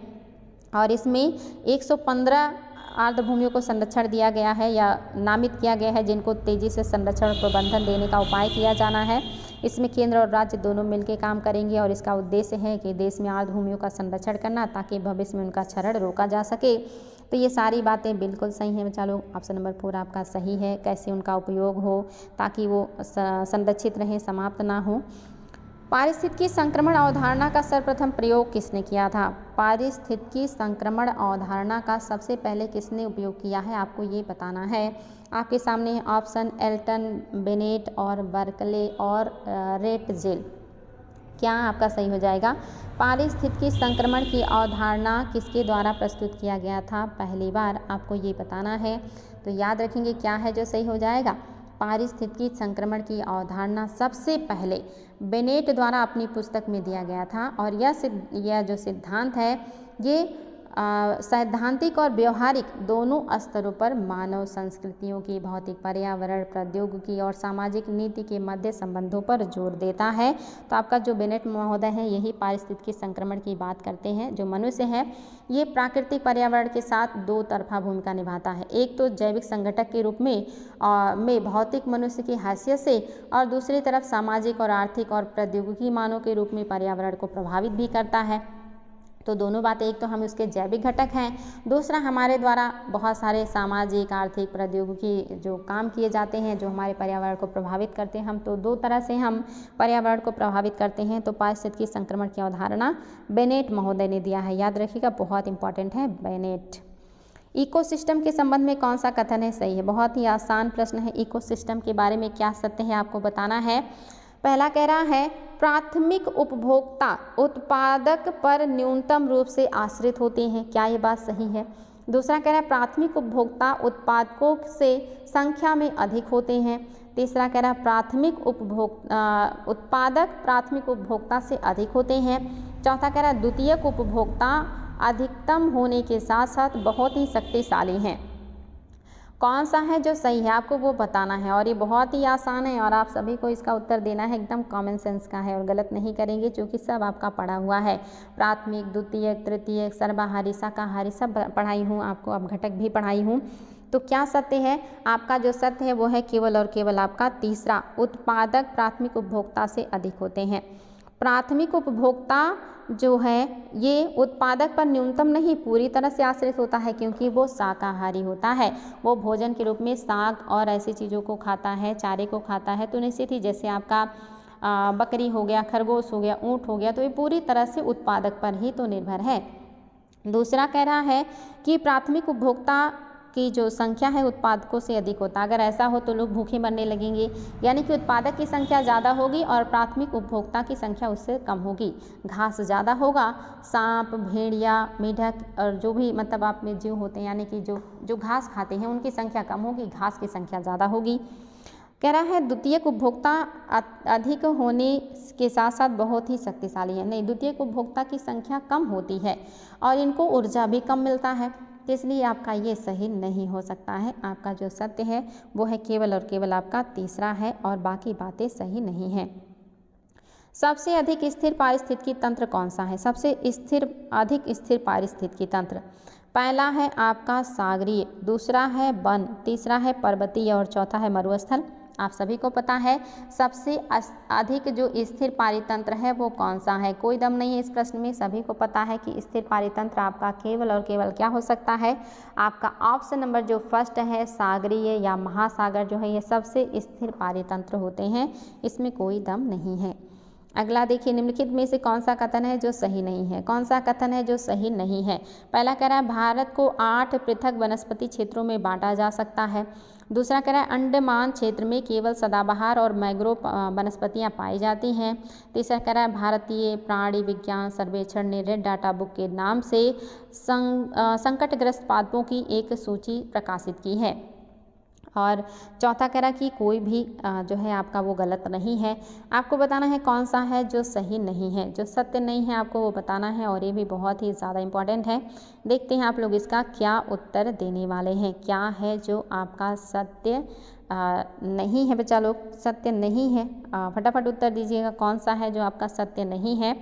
और इसमें 115 आर्द्र भूमियों को संरक्षण दिया गया है या नामित किया गया है जिनको तेज़ी से संरक्षण और प्रबंधन देने का उपाय किया जाना है। इसमें केंद्र और राज्य दोनों मिलकर काम करेंगे और इसका उद्देश्य है कि देश में आर्द्र भूमियों का संरक्षण करना ताकि भविष्य में उनका क्षरण रोका जा सके। तो ये सारी बातें बिल्कुल सही हैं बच्चा लोग। ऑप्शन नंबर 4 आपका सही है। कैसे उनका उपयोग हो ताकि वो संरक्षित रहें, समाप्त ना हो। पारिस्थितिकी संक्रमण अवधारणा का सर्वप्रथम प्रयोग किसने किया था। पारिस्थितिकी संक्रमण अवधारणा का सबसे पहले किसने उपयोग किया है आपको ये बताना है। आपके सामने ऑप्शन एल्टन, बेनेट और बर्कले और रेटजेल। क्या आपका सही हो जाएगा। पारिस्थितिकी संक्रमण की अवधारणा किसके द्वारा प्रस्तुत किया गया था पहली बार, आपको ये बताना है। तो याद रखेंगे क्या है जो सही हो जाएगा। पारिस्थितिकी संक्रमण की अवधारणा सबसे पहले बेनेट द्वारा अपनी पुस्तक में दिया गया था और यह जो सिद्धांत है ये सैद्धांतिक और व्यवहारिक दोनों स्तरों पर मानव संस्कृतियों की, भौतिक, पर्यावरण, प्रौद्योगिकी और सामाजिक नीति के मध्य संबंधों पर जोर देता है। तो आपका जो बेनेट महोदय है यही पारिस्थितिकी संक्रमण की बात करते हैं। जो मनुष्य है ये प्राकृतिक पर्यावरण के साथ दो तरफा भूमिका निभाता है। एक तो जैविक संगठक के रूप में भौतिक मनुष्य की हैसियत से और दूसरी तरफ सामाजिक और आर्थिक और प्रौद्योगिकी मानव के रूप में पर्यावरण को प्रभावित भी करता है। तो दोनों बातें, एक तो हम उसके जैविक घटक हैं, दूसरा हमारे द्वारा बहुत सारे सामाजिक, आर्थिक, प्रौद्योगिकी जो काम किए जाते हैं जो हमारे पर्यावरण को प्रभावित करते हैं। हम तो दो तरह से हम पर्यावरण को प्रभावित करते हैं। तो पारिस्थितिकी संक्रमण की अवधारणा बेनेट महोदय ने दिया है, याद रखिएगा, बहुत इंपॉर्टेंट है बेनेट। इकोसिस्टम के संबंध में कौन सा कथन है सही है। बहुत ही आसान प्रश्न है। इकोसिस्टम के बारे में क्या सत्य है आपको बताना है। पहला कह रहा है प्राथमिक उपभोक्ता उत्पादक पर न्यूनतम रूप से आश्रित होते हैं। क्या ये बात सही है। दूसरा कह रहा है प्राथमिक उपभोक्ता उत्पादकों से संख्या में अधिक होते हैं। तीसरा कह रहा है प्राथमिक उत्पादक प्राथमिक उपभोक्ता से अधिक होते हैं। चौथा कह रहा है द्वितीयक उपभोक्ता अधिकतम होने के साथ साथ बहुत ही शक्तिशाली हैं। कौन सा है जो सही है आपको वो बताना है, और ये बहुत ही आसान है और आप सभी को इसका उत्तर देना है, एकदम कॉमन सेंस का है और गलत नहीं करेंगे क्योंकि सब आपका पढ़ा हुआ है। प्राथमिक, द्वितीयक, तृतीयक, सर्वाहारी, शाकाहारी सब पढ़ाई हूँ आपको, अब घटक भी पढ़ाई हूँ। तो क्या सत्य है? आपका जो सत्य है वो है केवल और केवल आपका तीसरा, उत्पादक प्राथमिक उपभोक्ता से अधिक होते हैं। प्राथमिक उपभोक्ता जो है ये उत्पादक पर न्यूनतम नहीं पूरी तरह से आश्रित होता है क्योंकि वो शाकाहारी होता है, वो भोजन के रूप में साग और ऐसी चीज़ों को खाता है, चारे को खाता है। तो निश्चित ही जैसे आपका बकरी हो गया, खरगोश हो गया, ऊँट हो गया, तो ये पूरी तरह से उत्पादक पर ही तो निर्भर है। दूसरा कह रहा है कि प्राथमिक उपभोक्ता की जो संख्या है उत्पादकों से अधिक होता है। अगर ऐसा हो तो लोग भूखे मरने लगेंगे, यानी कि उत्पादक की संख्या ज़्यादा होगी और प्राथमिक उपभोक्ता की संख्या उससे कम होगी। घास ज़्यादा होगा, सांप, भेड़िया, मेढक और जो भी मतलब आप में जीव होते हैं यानी कि जो घास खाते हैं उनकी संख्या कम होगी, घास की संख्या ज़्यादा होगी। कह रहा है द्वितीयक उपभोक्ता अधिक होने के साथ साथ बहुत ही शक्तिशाली है। नहीं, द्वितीयक उपभोक्ता की संख्या कम होती है और इनको ऊर्जा भी कम मिलता है, तो इसलिए आपका ये सही नहीं हो सकता है। आपका जो सत्य है वो है केवल और केवल आपका तीसरा है और बाकी बातें सही नहीं हैं। सबसे अधिक स्थिर पारिस्थितिकी तंत्र कौन सा है? सबसे अधिक स्थिर पारिस्थितिकी तंत्र, पहला है आपका सागरीय, दूसरा है वन, तीसरा है पर्वतीय और चौथा है मरुस्थल। आप सभी को पता है सबसे अधिक जो स्थिर पारितंत्र है वो कौन सा है? कोई दम नहीं है इस प्रश्न में, सभी को पता है कि स्थिर पारितंत्र आपका केवल और केवल क्या हो सकता है? आपका ऑप्शन नंबर जो फर्स्ट है सागरीय या महासागर जो है ये सबसे स्थिर पारितंत्र होते हैं, इसमें कोई दम नहीं है। अगला देखिए, निम्नलिखित में से कौन सा कथन है जो सही नहीं है? कौन सा कथन है जो सही नहीं है? पहला कह रहा है भारत को 8 पृथक वनस्पति क्षेत्रों में बांटा जा सकता है। दूसरा कह रहा है अंडमान क्षेत्र में केवल सदाबहार और मैंग्रोव वनस्पतियाँ पाई जाती हैं। तीसरा कह रहा है भारतीय प्राणी विज्ञान सर्वेक्षण ने रेड डाटा बुक के नाम से संकटग्रस्त पादपों की एक सूची प्रकाशित की है। और चौथा कह रहा कि कोई भी जो है आपका वो गलत नहीं है। आपको बताना है कौन सा है जो सही नहीं है, जो सत्य नहीं है आपको वो बताना है और ये भी बहुत ही ज़्यादा इम्पॉर्टेंट है। देखते हैं आप लोग इसका क्या उत्तर देने वाले हैं। क्या है जो आपका सत्य नहीं है? बच्चा लोग सत्य नहीं है, फटाफट उत्तर दीजिएगा कौन सा है जो आपका सत्य नहीं है।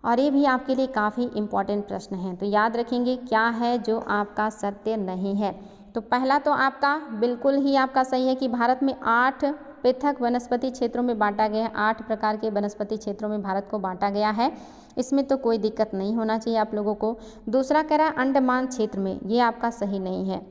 और ये भी आपके लिए काफ़ी इम्पॉर्टेंट प्रश्न है, तो याद रखेंगे क्या है जो आपका सत्य नहीं है। तो पहला तो आपका बिल्कुल ही आपका सही है कि भारत में 8 पृथक वनस्पति क्षेत्रों में बांटा गया है। 8 प्रकार के वनस्पति क्षेत्रों में भारत को बांटा गया है, इसमें तो कोई दिक्कत नहीं होना चाहिए आप लोगों को। दूसरा कह रहा है अंडमान क्षेत्र में, ये आपका सही नहीं है,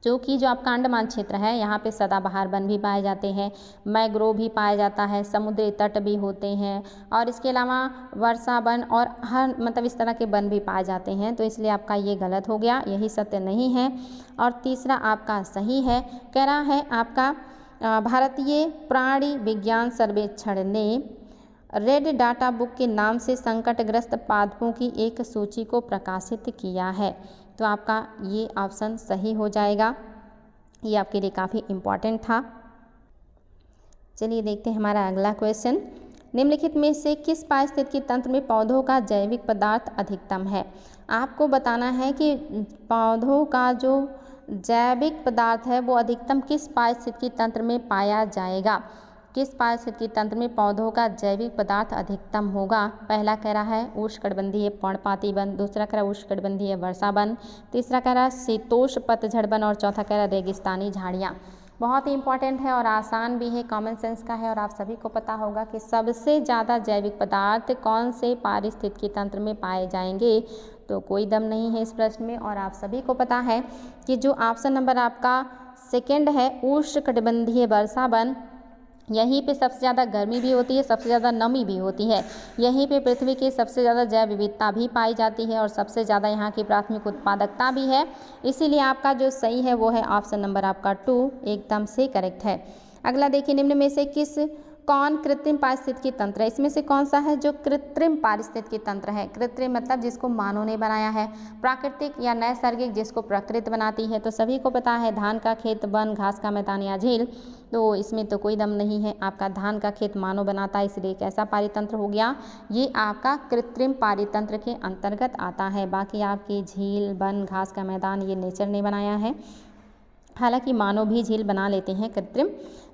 क्योंकि जो आपका अंडमान क्षेत्र है यहाँ पे सदाबहार वन भी पाए जाते हैं, मैंग्रोव भी पाया जाता है, समुद्री तट भी होते हैं और इसके अलावा वर्षा वन और हर मतलब इस तरह के वन भी पाए जाते हैं, तो इसलिए आपका ये गलत हो गया, यही सत्य नहीं है। और तीसरा आपका सही है, कह रहा है आपका भारतीय प्राणी विज्ञान सर्वेक्षण ने रेड डाटा बुक के नाम से संकटग्रस्त पादपों की एक सूची को प्रकाशित किया है, तो आपका ये ऑप्शन सही हो जाएगा। ये आपके लिए काफ़ी इम्पॉर्टेंट था। चलिए देखते हैं हमारा अगला क्वेश्चन। निम्नलिखित में से किस पारिस्थितिकी तंत्र में पौधों का जैविक पदार्थ अधिकतम है? आपको बताना है कि पौधों का जो जैविक पदार्थ है वो अधिकतम किस पारिस्थितिकी तंत्र में पाया जाएगा। किस पारिस्थितिकी तंत्र में पौधों का जैविक पदार्थ अधिकतम होगा? पहला कह रहा है उष्णकटिबंधीय पर्णपाती वन, दूसरा कह रहा है उष्णकटिबंधीय वर्षा वन, तीसरा कह रहा है शीतोष्ण पतझड़ वन और चौथा कह रहा है रेगिस्तानी झाड़ियाँ। बहुत ही इंपॉर्टेंट है और आसान भी है, कॉमन सेंस का है और आप सभी को पता होगा कि सबसे ज़्यादा जैविक पदार्थ कौन से पारिस्थितिकी तंत्र में पाए जाएंगे, तो कोई दम नहीं है इस प्रश्न में। और आप सभी को पता है कि जो ऑप्शन नंबर आपका सेकेंड है उष्णकटिबंधीय वर्षा वन, यहीं पे सबसे ज़्यादा गर्मी भी होती है, सबसे ज़्यादा नमी भी होती है, यहीं पे पृथ्वी की सबसे ज़्यादा जैव विविधता भी पाई जाती है और सबसे ज़्यादा यहाँ की प्राथमिक उत्पादकता भी है, इसीलिए आपका जो सही है वो है ऑप्शन नंबर आपका 2 एकदम से करेक्ट है। अगला देखिए, निम्न में से किस कौन कृत्रिम पारिस्थितिकी तंत्र है? इसमें से कौन सा है जो कृत्रिम पारिस्थितिकी तंत्र है? कृत्रिम मतलब जिसको मानव ने बनाया है, प्राकृतिक या नैसर्गिक जिसको प्रकृति बनाती है। तो सभी को पता है धान का खेत, वन, घास का मैदान या झील, तो इसमें तो कोई दम नहीं है। आपका धान का खेत मानव बनाता है, इसलिए कैसा पारितंत्र हो गया? ये आपका कृत्रिम पारितंत्र के अंतर्गत आता है। बाकी आपकी झील, वन, घास का मैदान ये नेचर ने बनाया है, हालांकि मानव भी झील बना लेते हैं कृत्रिम।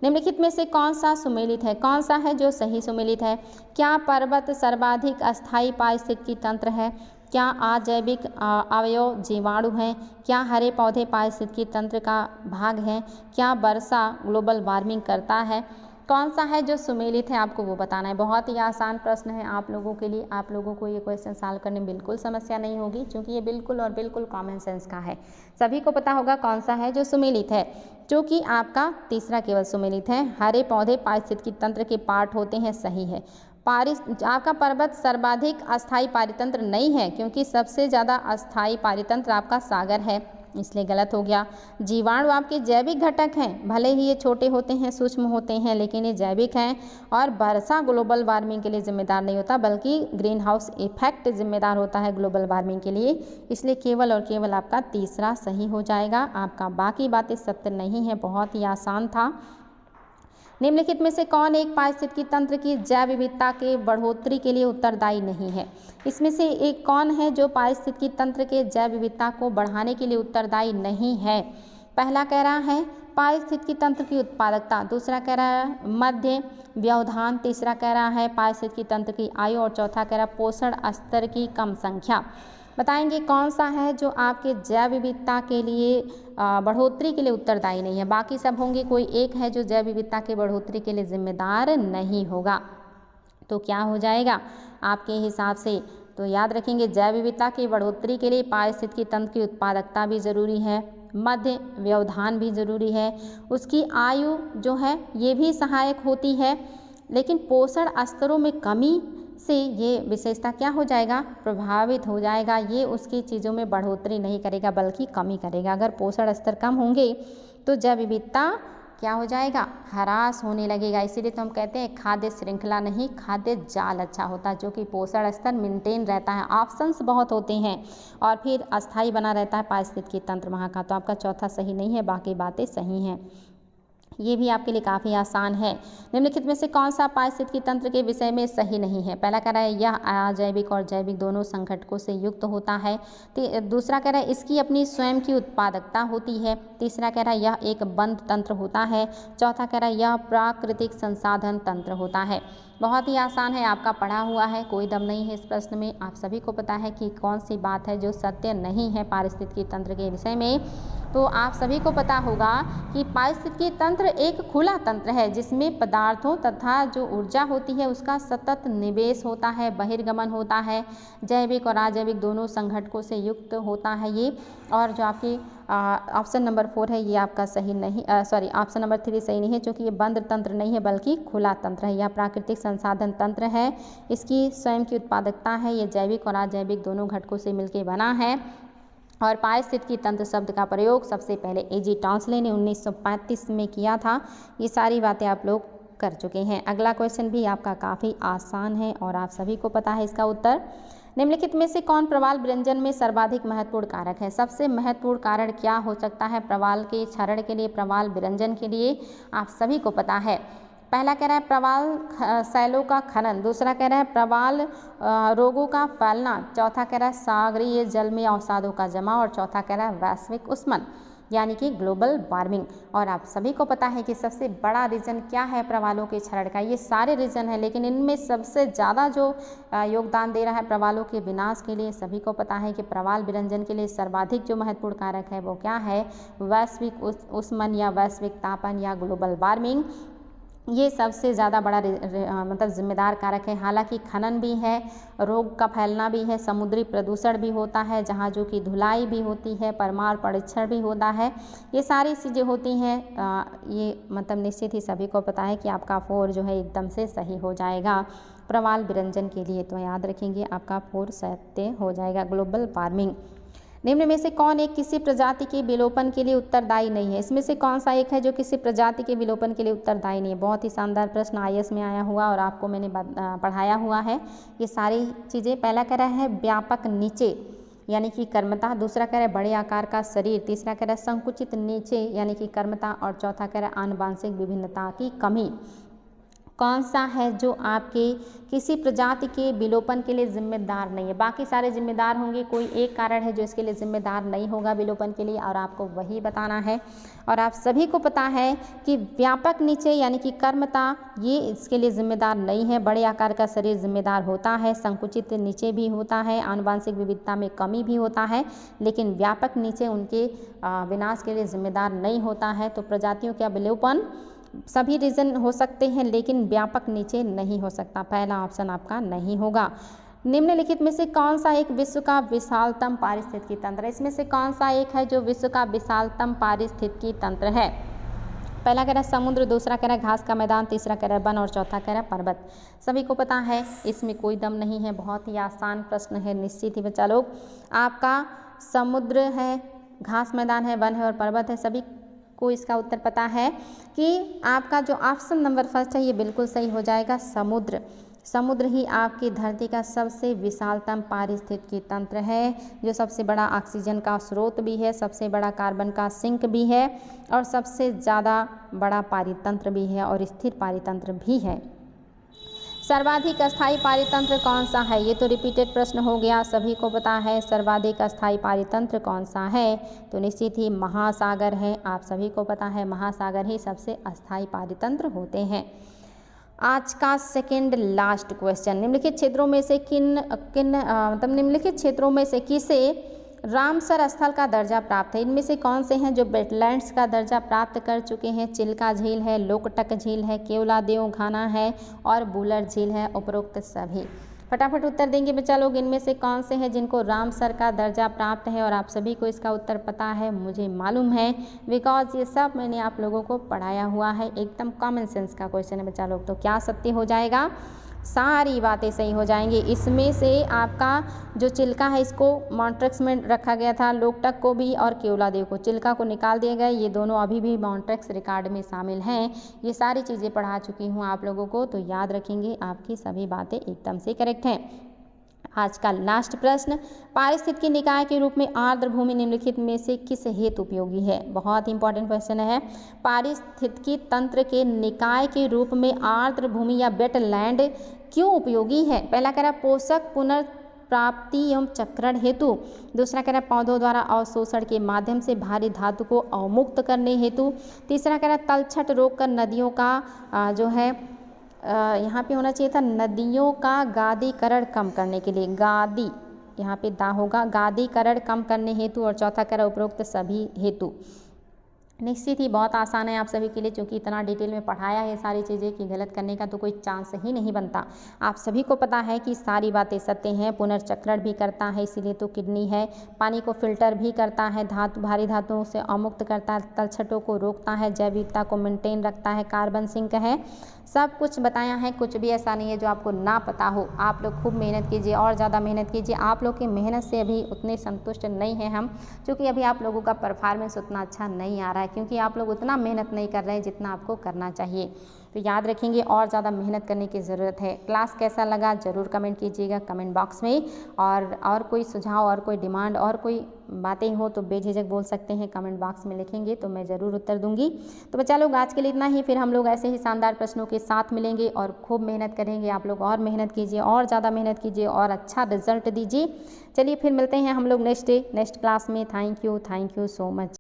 निम्नलिखित में से कौन सा सुमेलित है? कौन सा है जो सही सुमेलित है? क्या पर्वत सर्वाधिक अस्थायी पारिस्थितिकी तंत्र है? क्या अजैविक अवयव जीवाणु हैं? क्या हरे पौधे पारिस्थितिकी तंत्र का भाग हैं? क्या वर्षा ग्लोबल वार्मिंग करता है? कौन सा है जो सुमेलित है, आपको वो बताना है। बहुत ही आसान प्रश्न है आप लोगों के लिए। आप लोगों को ये क्वेश्चन सॉल्व करने में बिल्कुल समस्या नहीं होगी, क्योंकि ये बिल्कुल और बिल्कुल कॉमन सेंस का है। सभी को पता होगा कौन सा है जो सुमेलित है, जो कि आपका तीसरा केवल सुमेलित है। हरे पौधे पारिस्थितिकी तंत्र के पार्ट होते हैं, सही है। आपका पर्वत सर्वाधिक अस्थायी पारितंत्र नहीं है, क्योंकि सबसे ज़्यादा अस्थायी पारितंत्र आपका सागर है, इसलिए गलत हो गया। जीवाणु आपके जैविक घटक हैं, भले ही ये छोटे होते हैं, सूक्ष्म होते हैं, लेकिन ये जैविक हैं। और वर्षा ग्लोबल वार्मिंग के लिए जिम्मेदार नहीं होता, बल्कि ग्रीन हाउस इफेक्ट जिम्मेदार होता है ग्लोबल वार्मिंग के लिए, इसलिए केवल और केवल आपका तीसरा सही हो जाएगा। आपका बाकी बातें सत्य नहीं है, बहुत ही आसान था। निम्नलिखित में से कौन एक पारिस्थितिकी तंत्र की जैव विविधता के बढ़ोतरी के लिए उत्तरदायी नहीं है? इसमें से एक कौन है जो पारिस्थितिकी तंत्र के जैव विविधता को बढ़ाने के लिए उत्तरदायी नहीं है? पहला कह रहा है पारिस्थितिकी तंत्र की उत्पादकता, दूसरा कह रहा है मध्य व्यवधान, तीसरा कह रहा है पारिस्थितिकी तंत्र की आयु और चौथा कह रहा है पोषण स्तर की कम संख्या। बताएंगे कौन सा है जो आपके जैव विविधता के लिए बढ़ोतरी के लिए उत्तरदायी नहीं है। बाकी सब होंगे, कोई एक है जो जैव विविधता के बढ़ोतरी के लिए जिम्मेदार नहीं होगा। तो क्या हो जाएगा आपके हिसाब से? तो याद रखेंगे जैव विविधता की बढ़ोतरी के लिए पारिस्थितिकी तंत्र की उत्पादकता भी ज़रूरी है, मध्य व्यवधान भी ज़रूरी है, उसकी आयु जो है ये भी सहायक होती है, लेकिन पोषण स्तरों में कमी से ये विशेषता क्या हो जाएगा? प्रभावित हो जाएगा। ये उसकी चीज़ों में बढ़ोतरी नहीं करेगा, बल्कि कमी करेगा। अगर पोषण स्तर कम होंगे तो जैव विविधता क्या हो जाएगा? ह्रास होने लगेगा। इसीलिए तो हम कहते हैं खाद्य श्रृंखला नहीं, खाद्य जाल अच्छा होता है, जो कि पोषण स्तर मेंटेन रहता है। ऑप्शंस बहुत होते हैं और फिर अस्थायी बना रहता है पारिस्थितिकी तंत्र वहाँ का। तो आपका चौथा सही नहीं है, बाकी बातें सही हैं। ये भी आपके लिए काफ़ी आसान है। निम्नलिखित में से कौन सा पारिस्थितिकी तंत्र के विषय में सही नहीं है? पहला कह रहा है यह अजैविक और जैविक दोनों संघटकों से युक्त होता है। दूसरा कह रहा है इसकी अपनी स्वयं की उत्पादकता होती है। तीसरा कह रहा है यह एक बंद तंत्र होता है। चौथा कह रहा है यह प्राकृतिक संसाधन तंत्र होता है। बहुत ही आसान है, आपका पढ़ा हुआ है, कोई दम नहीं है इस प्रश्न में। आप सभी को पता है कि कौन सी बात है जो सत्य नहीं है पारिस्थितिकी तंत्र के विषय में। तो आप सभी को पता होगा कि पारिस्थितिकी तंत्र एक खुला तंत्र है, जिसमें पदार्थों तथा जो ऊर्जा होती है उसका सतत निवेश होता है, बहिर्गमन होता है, जैविक और अजैविक दोनों संघटकों से युक्त होता है ये। और जो आपकी ऑप्शन नंबर 4 है ये आपका सही नहीं, ऑप्शन नंबर 3 सही नहीं है, क्योंकि ये बंद तंत्र नहीं है बल्कि खुला तंत्र है। यह प्राकृतिक संसाधन तंत्र है, इसकी स्वयं की उत्पादकता है, ये जैविक और अजैविक दोनों घटकों से मिलकर बना है। और पारिस्थितिकी तंत्र शब्द का प्रयोग सबसे पहले एजी टॉन्सले ने 1935 में किया था। ये सारी बातें आप लोग कर चुके हैं। अगला क्वेश्चन भी आपका काफ़ी आसान है और आप सभी को पता है इसका उत्तर। निम्नलिखित में से कौन प्रवाल विरंजन में सर्वाधिक महत्वपूर्ण कारक है? सबसे महत्वपूर्ण कारण क्या हो सकता है प्रवाल के क्षरण के लिए, प्रवाल विरंजन के लिए? आप सभी को पता है। पहला कह रहा है प्रवाल शैलों का खनन, दूसरा कह रहा है प्रवाल रोगों का फैलना, चौथा कह रहा है सागरीय जल में अवसादों का जमा और चौथा कह रहा है वैश्विक उष्मन यानी कि ग्लोबल वार्मिंग। और आप सभी को पता है कि सबसे बड़ा रीज़न क्या है प्रवालों के क्षरण का? ये सारे रीज़न है, लेकिन इनमें सबसे ज़्यादा जो योगदान दे रहा है प्रवालों के विनाश के लिए, सभी को पता है कि प्रवाल विरंजन के लिए सर्वाधिक जो महत्वपूर्ण कारक है वो क्या है? वैश्विक उष्मन या वैश्विक तापन या ग्लोबल वार्मिंग। ये सबसे ज़्यादा बड़ा मतलब जिम्मेदार कारक है। हालांकि खनन भी है, रोग का फैलना भी है, समुद्री प्रदूषण भी होता है, जहाज़ों की धुलाई भी होती है, परमाणु परीक्षण भी होता है, ये सारी चीज़ें होती हैं। ये मतलब निश्चित ही सभी को पता है कि आपका 4 जो है एकदम से सही हो जाएगा प्रवाल विरंजन के लिए। तो याद रखेंगे आपका 4 सत्य हो जाएगा, ग्लोबल वार्मिंग। निम्न में से कौन एक किसी प्रजाति के विलोपन के लिए उत्तरदायी नहीं है? इसमें से कौन सा एक है जो किसी प्रजाति के विलोपन के लिए उत्तरदायी नहीं है? बहुत ही शानदार प्रश्न आईएएस में आया हुआ और आपको मैंने पढ़ाया हुआ है ये सारी चीज़ें। पहला कह रहा है व्यापक नीचे यानी कि कर्मता, दूसरा कह रहा है बड़े आकार का शरीर, तीसरा कह रहा है संकुचित नीचे यानी कि कर्मता, और चौथा कह रहा है आनुवांशिक विभिन्नता की कमी। कौन सा है जो आपके किसी प्रजाति के विलोपन के लिए जिम्मेदार नहीं है? बाकी सारे जिम्मेदार होंगे, कोई एक कारण है जो इसके लिए जिम्मेदार नहीं होगा विलोपन के लिए, और आपको वही बताना है। और आप सभी को पता है कि व्यापक नीचे यानी कि कर्मता ये इसके लिए जिम्मेदार नहीं है, बड़े आकार का शरीर जिम्मेदार होता है, संकुचित नीचे भी होता है, आनुवांशिक विविधता में कमी भी होता है, लेकिन व्यापक नीचे उनके विनाश के लिए जिम्मेदार नहीं होता है। तो प्रजातियों का विलोपन सभी रीज़न हो सकते हैं लेकिन व्यापक नीचे नहीं हो सकता। पहला ऑप्शन आपका नहीं होगा। निम्नलिखित में से कौन सा एक विश्व का विशालतम पारिस्थितिकी तंत्र है? इसमें से कौन सा एक है जो विश्व का विशालतम पारिस्थितिकी तंत्र है? पहला कह रहा है समुद्र, दूसरा कह रहा है घास का मैदान, तीसरा कह रहा है वन और चौथा कह रहा है पर्वत। सभी को पता है इसमें कोई दम नहीं है, बहुत ही आसान प्रश्न है निश्चित ही बच्चा लोग। आपका समुद्र है, घास मैदान है, वन है और पर्वत है। सभी को इसका उत्तर पता है कि आपका जो ऑप्शन नंबर फर्स्ट है ये बिल्कुल सही हो जाएगा। समुद्र समुद्र ही आपकी धरती का सबसे विशालतम पारिस्थितिकी तंत्र है, जो सबसे बड़ा ऑक्सीजन का स्रोत भी है, सबसे बड़ा कार्बन का सिंक भी है और सबसे ज़्यादा बड़ा पारितंत्र भी है और स्थिर पारितंत्र भी है। सर्वाधिक अस्थायी पारितंत्र कौन सा है? ये तो रिपीटेड प्रश्न हो गया, सभी को पता है सर्वाधिक अस्थायी पारितंत्र कौन सा है, तो निश्चित ही महासागर है। आप सभी को पता है महासागर ही सबसे अस्थायी पारितंत्र होते हैं। आज का सेकंड लास्ट क्वेश्चन, निम्नलिखित क्षेत्रों में से निम्नलिखित क्षेत्रों में से किसे रामसर स्थल का दर्जा प्राप्त है? इनमें से कौन से हैं जो वेटलैंड्स का दर्जा प्राप्त कर चुके हैं? चिल्का झील है, लोकटक झील है, केवलादेव घाना है और बुलर झील है। उपरोक्त सभी फटाफट उत्तर देंगे बच्चा लोग। इनमें से कौन से हैं जिनको रामसर का दर्जा प्राप्त है? और आप सभी को इसका उत्तर पता है, मुझे मालूम है, बिकॉज ये सब मैंने आप लोगों को पढ़ाया हुआ है। एकदम कॉमन सेंस का क्वेश्चन है बच्चा लोग। तो क्या सत्य हो जाएगा? सारी बातें सही हो जाएंगी। इसमें से आपका जो चिल्का है इसको मॉन्ट्रेक्स में रखा गया था, लोकटक को भी और केवलादेव को, चिल्का को निकाल दिया गया। ये दोनों अभी भी मॉन्ट्रेक्स रिकॉर्ड में शामिल हैं। ये सारी चीज़ें पढ़ा चुकी हूँ आप लोगों को, तो याद रखेंगे, आपकी सभी बातें एकदम से करेक्ट हैं। आज का लास्ट प्रश्न, पारिस्थितिकी निकाय के रूप में आर्द्र भूमि निम्नलिखित में से किस हेतु उपयोगी है? बहुत ही इंपॉर्टेंट क्वेश्चन है। पारिस्थितिकी तंत्र के निकाय के रूप में आर्द्र भूमि या वेटलैंड क्यों उपयोगी है? पहला कह रहा है पोषक पुनर्प्राप्ति एवं चक्रण हेतु, दूसरा कह रहा है पौधों द्वारा अवशोषण के माध्यम से भारी धातु को अवमुक्त करने हेतु, तीसरा कह रहा है तलछट रोककर नदियों का जो है यहाँ पे होना चाहिए था नदियों का गादीकरण कम करने के लिए, गादी यहाँ पे दा होगा, गादीकरण कम करने हेतु, और चौथा कह रहा है उपरोक्त सभी हेतु। निश्चित ही बहुत आसान है आप सभी के लिए, क्योंकि इतना डिटेल में पढ़ाया है सारी चीज़ें कि गलत करने का तो कोई चांस ही नहीं बनता। आप सभी को पता है कि सारी बातें सत्य हैं। पुनर्चक्रण भी करता है, इसीलिए तो किडनी है। पानी को फिल्टर भी करता है, भारी धातुओं से अवमुक्त करता है, तलछटों को रोकता है, जैव विविधता को मेंटेन रखता है, कार्बन सिंक है। सब कुछ बताया है, कुछ भी ऐसा नहीं है जो आपको ना पता हो। आप लोग खूब मेहनत कीजिए और ज़्यादा मेहनत कीजिए। आप लोग की मेहनत से अभी उतने संतुष्ट नहीं हैं हम, क्योंकि अभी आप लोगों का परफॉर्मेंस उतना अच्छा नहीं आ रहा है, क्योंकि आप लोग उतना मेहनत नहीं कर रहे हैं जितना आपको करना चाहिए। तो याद रखेंगे और ज़्यादा मेहनत करने की ज़रूरत है। क्लास कैसा लगा ज़रूर कमेंट कीजिएगा कमेंट बॉक्स में, और कोई सुझाव और कोई डिमांड और कोई बातें हो तो बेझिझक बोल सकते हैं, कमेंट बॉक्स में लिखेंगे तो मैं ज़रूर उत्तर दूंगी। तो बच्चा लोग आज के लिए इतना ही, फिर हम लोग ऐसे ही शानदार प्रश्नों के साथ मिलेंगे और खूब मेहनत करेंगे। आप लोग और मेहनत कीजिए और ज़्यादा मेहनत कीजिए और अच्छा रिजल्ट दीजिए। चलिए फिर मिलते हैं हम लोग नेक्स्ट क्लास में। Thank you so much.